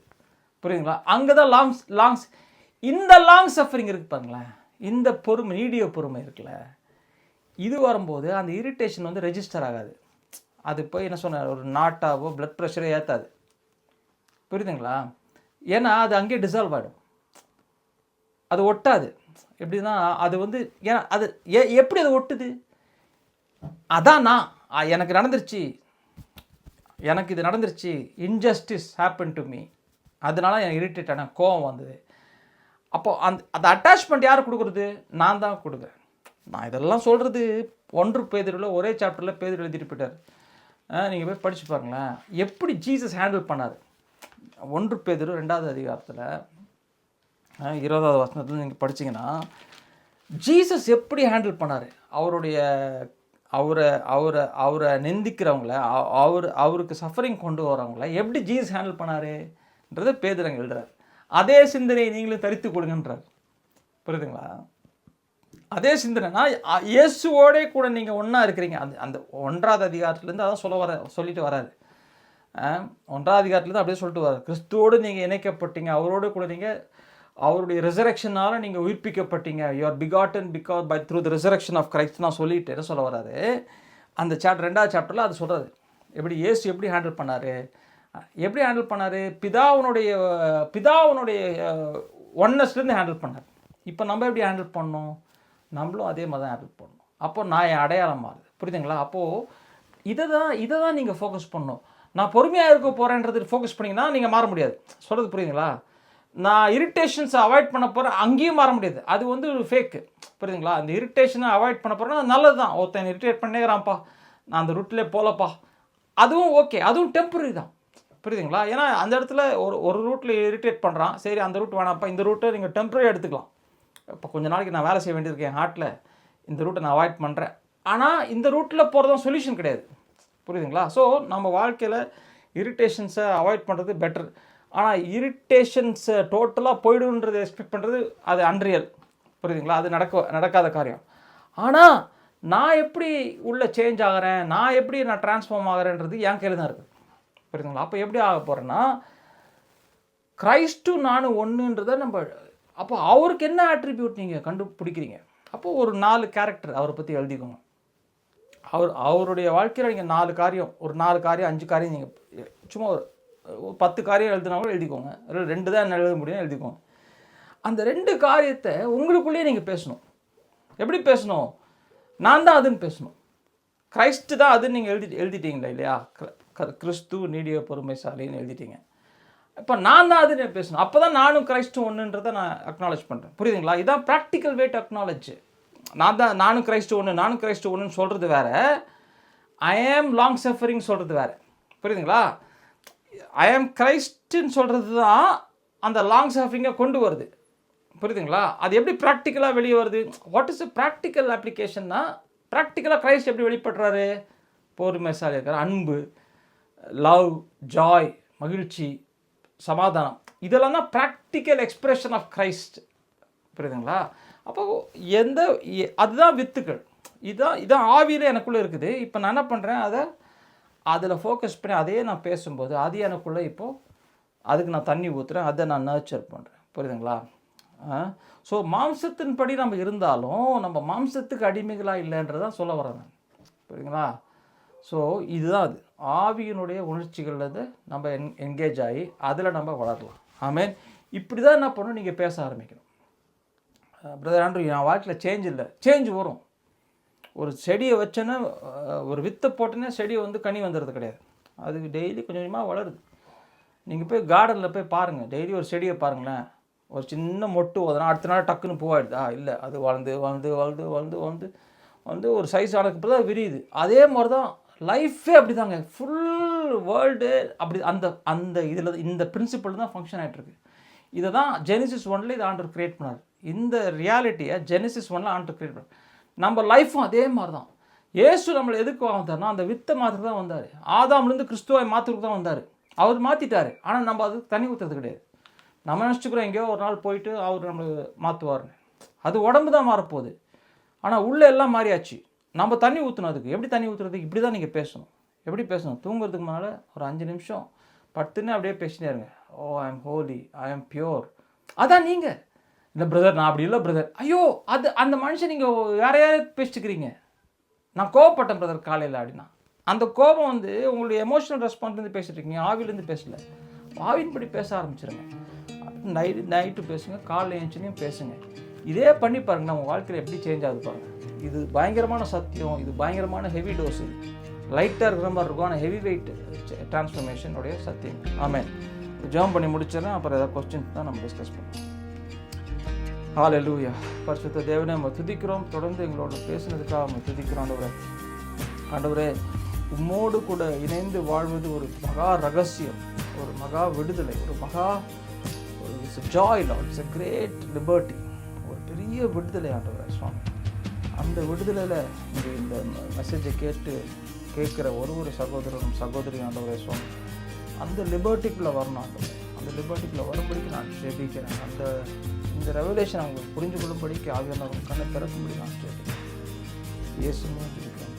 புரியுதுங்களா? அங்கே தான் இந்த லாங் சஃபரிங் இருக்குது பாருங்களேன், இந்த பொறுமை, நீடிய பொறுமை இருக்குல்ல, இது வரும்போது அந்த இரிட்டேஷன் ரெஜிஸ்டர் ஆகாது. அது போய் என்ன சொன்ன, ஒரு நாட்டாவோ பிளட் ப்ரெஷரோ ஏற்றாது. புரியுதுங்களா? ஏன்னா அது அங்கேயே டிசால்வ் ஆகிடும், அது ஒட்டாது. எப்படின்னா அது ஏன்னா அது எப்படி அது ஒட்டுது? அதான் எனக்கு இது நடந்துருச்சு, இன்ஜஸ்டிஸ் ஹேப்பன் டு மீ, அதனால எனக்கு இரிட்டேட் ஆன கோவம் வந்தது. அப்போது அந்த அட்டாச்மெண்ட் யார் கொடுக்குறது? நான் தான் கொடுக்குறேன். நான் இதெல்லாம் சொல்கிறது 1 பேதுருவில் ஒரே சாப்டரில் பேதுரு எழுதிட்டு போயிட்டார். நீங்கள் போய் படித்து பாருங்களேன், எப்படி ஜீசஸ் ஹேண்டில் பண்ணார். 1 பேதுரு 2வது அதிகாரத்தில் 20வது வசனத்தில் நீங்கள் படிச்சிங்கன்னா ஜீசஸ் எப்படி ஹேண்டில் பண்ணார். அவரை நிந்திக்கிறவங்கள, அவருக்கு சஃபரிங் கொண்டு வரவங்கள எப்படி ஜீசஸ் ஹேண்டில் பண்ணாருன்றதை பேதுரு எழுதுறார். அதே சிந்தனையை நீங்களும் தரித்து கொடுங்கன்றார். புரியுதுங்களா? அதே சிந்தனைனா இயேசுவோடே கூட நீங்கள் ஒன்றா இருக்கிறீங்க. அந்த 1வது அதிகாரத்துலேருந்து அதான் சொல்லிட்டு வராரு. 1வது அதிகாரத்துலேருந்து அப்படியே சொல்லிட்டு வராரு, கிறிஸ்துவோடு நீங்கள் இணைக்கப்பட்டீங்க, அவரோடு கூட நீங்கள் அவருடைய ரிசரக்ஷனால் நீங்கள் உயிர்ப்பிக்கப்பட்டீங்க. You are begotten because by through the resurrection of Christ. நான் சொல்லிட்டு என்ன சொல்ல வராரு, அந்த 2வது சாப்டரில் அது சொல்கிறாரு. இயேசு எப்படி ஹேண்டில் பண்ணார், பிதாவுனுடைய ஒன்னஸ்லேருந்து ஹேண்டில் பண்ணார். இப்போ நம்ம எப்படி ஹேண்டில் பண்ணணும்? நம்மளும் அதே மாதிரி தான் ஹேண்டில் பண்ணணும். அப்போ நான் என் அடையாளம் மாறுது. புரியுதுங்களா? அப்போது இதை தான் நீங்கள் ஃபோக்கஸ் பண்ணணும். நான் பொறுமையாக இருக்க போகிறேன்றது ஃபோக்கஸ் பண்ணிங்கன்னா நீங்கள் மாற முடியாது. சொல்கிறது புரியுதுங்களா? நான் இரிட்டேஷன்ஸை அவாய்ட் பண்ண போகிறேன், அங்கேயும் மாற முடியாது. அது ஒரு ஃபேக்கு. புரியுதுங்களா? அந்த இரிட்டேஷனை அவாய்ட் பண்ண போகிறேன்னா நல்லது தான். ஒருத்தன் இரிட்டேட் பண்ணிக்கிறான்ப்பா, நான் அந்த ரூட்லேயே போகலப்பா, அதுவும் ஓகே, அதுவும் டெம்பரரி தான். புரியுதுங்களா? ஏன்னா அந்த இடத்துல ஒரு ரூட்டில் இரிட்டேட் பண்ணுறான், சரி அந்த ரூட் வேணாம்ப்பா, இந்த ரூட்டை நீங்கள் டெம்பரரி எடுத்துக்கலாம். இப்போ கொஞ்ச நாளைக்கு நான் வேலை செய்ய வேண்டியிருக்கேன் என் ஹார்ட்டில், இந்த ரூட்டை நான் அவாய்ட் பண்ணுறேன். ஆனால் இந்த ரூட்டில் போகிறதும் சொல்யூஷன் கிடையாது. புரியுதுங்களா? ஸோ நம்ம வாழ்க்கையில் இரிட்டேஷன்ஸை அவாய்ட் பண்ணுறது பெட்டர். ஆனால் இரிட்டேஷன்ஸை டோட்டலாக போய்டுன்றதை எக்ஸ்பெக்ட் பண்ணுறது அது அன்ரியல். புரியுதுங்களா? அது நடக்காத காரியம். ஆனால் நான் எப்படி உள்ள சேஞ்ச் ஆகிறேன், நான் எப்படி ட்ரான்ஸ்ஃபார்ம் ஆகிறேன்றது என் கையில் தான் இருக்குது. புரியுதுங்களா? அப்போ எப்படி ஆக போகிறேன்னா, கிரைஸ்ட்டு நானும் ஒன்றுன்றதை நம்ம, அப்போ அவருக்கு என்ன ஆட்ரிபியூட் நீங்கள் கண்டுபிடிக்கிறீங்க. அப்போது ஒரு 4 கேரக்டர் அவரை பற்றி எழுதிக்கோங்க. அவருடைய வாழ்க்கையில் நீங்கள் 4 காரியம், ஒரு 4 காரியம் 5 காரியம் நீங்கள் சும்மா ஒரு 10 காரியம் எழுதினாலும் எழுதிக்கோங்க. 2 தான் எழுத முடியும், எழுதிக்கோங்க. அந்த 2 காரியத்தை உங்களுக்குள்ளேயே நீங்கள் பேசணும். எப்படி பேசணும்? நான் தான் அதுன்னு பேசணும். கிரைஸ்ட்டு தான் அதுன்னு நீங்கள் எழுதிட்டீங்களா இல்லையா? கிறிஸ்து நீடிய பொறுமைசாலின்னு எழுதிட்டீங்க. இப்போ நான் தான் அது பேசணும். அப்போ தான் நானும் கிரைஸ்டும் ஒன்றுன்றதை நான் அக்னாலேஜ் பண்ணுறேன். புரியுதுங்களா? இதான் ப்ராக்டிக்கல் வே டு அக்னாலேஜ். நானும் கிரைஸ்ட் ஒன்றுன்னு சொல்கிறது வேறு, ஐ ஆம் லாங் சஃபரிங் சொல்கிறது வேறு. புரியுதுங்களா? ஐ ஆம் கிரைஸ்ட்டுன்னு சொல்கிறது தான் அந்த லாங் சஃபரிங்கை கொண்டு வருது. புரியுதுங்களா? அது எப்படி ப்ராக்டிக்கலாக வெளியே வருது? வாட் இஸ் ப்ராக்டிக்கல் அப்ளிகேஷன்னா, ப்ராக்டிக்கலாக கிரைஸ்ட் எப்படி வெளிப்படுறாரு? பொறுமைசாலியாக இருக்கிற, அன்பு, லவ், ஜாய், மகிழ்ச்சி, சமாதானம், இதெல்லாம் தான் ப்ராக்டிக்கல் எக்ஸ்பிரஷன் ஆஃப் கிரைஸ்ட். புரியுதுங்களா? அப்போ அதுதான் வித்துக்கள். இதான் ஆவியில் எனக்குள்ளே இருக்குது. இப்போ நான் என்ன பண்ணுறேன், அதில் ஃபோக்கஸ் பண்ணி அதையே நான் பேசும்போது அது எனக்குள்ளே இப்போது அதுக்கு நான் தண்ணி ஊற்றுறேன், அதை நான் நர்ச்சர் பண்ணுறேன். புரியுதுங்களா? ஸோ மாம்சத்தின்படி நம்ம இருந்தாலும் நம்ம மாம்சத்துக்கு அடிமைகளாக இல்லைன்றதான் சொல்ல வரேன் நான். புரியுதுங்களா? ஸோ இதுதான் அது ஆவியினுடைய உணர்ச்சிகளில் நம்ம என்கேஜ் ஆகி அதில் நம்ம வளரலாம். ஆமேன். இப்படி தான் என்ன பண்ணணும், நீங்கள் பேச ஆரம்பிக்கணும். பிரதர் ஆண்ட்ரூ, என் வாழ்க்கையில் சேஞ்ச் இல்லை. சேஞ்ச் வரும். ஒரு செடியை வச்சோன்னா, ஒரு வித்தை போட்டோன்னே செடி கனி வந்துடுறது கிடையாது. அது டெய்லி கொஞ்சம் கொஞ்சமாக வளருது. நீங்கள் போய் கார்டனில் போய் பாருங்கள், டெய்லி ஒரு செடியை பாருங்களேன். ஒரு சின்ன மொட்டு ஓதுனா அடுத்த நாள் டக்குன்னு பூவாயிடுதா? இல்லை, அது வளர்ந்து வளர்ந்து வளர்ந்து வளர்ந்து வளர்ந்து வந்து ஒரு சைஸ் ஆனதுக்கு தான் விரியுது. அதே மாதிரி தான் லைஃபே அப்படி தாங்க. ஃபுல் வேர்ல்டு அப்படி அந்த இதில் இந்த பிரின்சிபல் தான் ஃபங்க்ஷன் ஆகிட்டுருக்கு. இதை தான் ஜெனிசிஸ் 1 இதை ஆண்டவர் கிரியேட் பண்ணார். இந்த ரியாலிட்டியை ஜெனிசிஸ் 1 ஆண்டவர் கிரியேட் பண்ணார். நம்ம லைஃப்பும் அதே மாதிரி தான். இயேசு நம்மளை எதுக்கு வந்தார்னா, அந்த வித்தை மாத்திரம் தான் வந்தார். ஆதாம்லேருந்து கிறிஸ்துவாய் மாற்றுறதுக்கு தான் வந்தார். அவர் மாற்றிட்டார். ஆனால் நம்ம அது தண்ணி ஊற்றுறது கிடையாது. நம்ம நினச்சிக்கிறோம் எங்கேயோ ஒரு நாள் போயிட்டு அவர் நம்மளை மாற்றுவார்னு. அது உடம்பு தான் மாறப்போகுது. ஆனால் உள்ளே எல்லாம் மாறியாச்சு. நம்ம தண்ணி ஊற்றணும். அதுக்கு எப்படி தண்ணி ஊற்றுறதுக்கு? இப்படி தான் நீங்கள் பேசணும். எப்படி பேசணும்? தூங்குறதுக்கு முன்னால் ஒரு 5 நிமிஷம் படுத்துன்னு அப்படியே பேசினே இருங்க. Oh, I am holy, I am pure. அதான் நீங்கள். இல்லை பிரதர், நான் அப்படி இல்லை பிரதர். ஐயோ, அந்த மனுஷன் நீங்கள் வேற யாரையாவது பேசிட்டுக்கிறீங்க. நான் கோவப்பட்டேன் பிரதர் காலையில் அப்படின்னா, அந்த கோபம் உங்களுடைய எமோஷனல் ரெஸ்பான்ஸ்லேருந்து பேசிட்டு இருக்கீங்க, ஆவிலேருந்து பேசலை. ஆவின்படி பேச ஆரம்பிச்சிருங்க. நைட்டு பேசுங்க, காலையில் எழுந்திரியும் பேசுங்க. இதே பண்ணி பாருங்கள், நம்ம வாழ்க்கையில் எப்படி சேஞ்ச் ஆகுது பாருங்கள். இது பயங்கரமான சத்தியம். இது பயங்கரமான ஹெவி டோஸ். இது லைட்டாக இருக்கிற மாதிரி இருக்கும், ஆனால் ஹெவி வெயிட் டிரான்ஸ்ஃபர்மேஷனுடைய சத்தியம். ஆமென். ஜெபம் பண்ணி முடிச்சிடறேன். அப்புறம் ஏதாவது கொஸ்டின்ஸ் தான் நம்ம டிஸ்கஸ் பண்ணுவோம். ஹல்லேலூயா. பரிசுத்த தேவனே, நம்ம துதிக்கிறோம். தொடர்ந்து எங்களோட பேசுனதுக்காக நம்ம துதிக்கிறோம். ஆண்டவரே, உம்மோடு கூட இணைந்து வாழ்வது ஒரு மகா ரகசியம், ஒரு மகா விடுதலை, ஒரு it's Joy Lord, it's a great liberty, ஒரு பெரிய விடுதலை ஆண்டவரே சுவாமி. அந்த விடுதலையில் இங்கே இந்த மெசேஜை கேட்குற ஒரு சகோதரனும் சகோதரியும் ஆண்டவரே சுவாமி, அந்த லிபர்ட்டிக்குள்ளே வரணும் ஆண்டவரே. அந்த லிபர்ட்டிக்குள்ளே வரும்படிக்கு நான் ஜெபிக்கிறேன். இந்த ரெவலேஷன் அவங்க புரிஞ்சு கொள்ளும்படிக்கு ஆவியானவர்கள் கண்ணை திறக்கும்படி நான் கேட்கிறேன். இயேசுவே ஜெபிக்கிறேன்.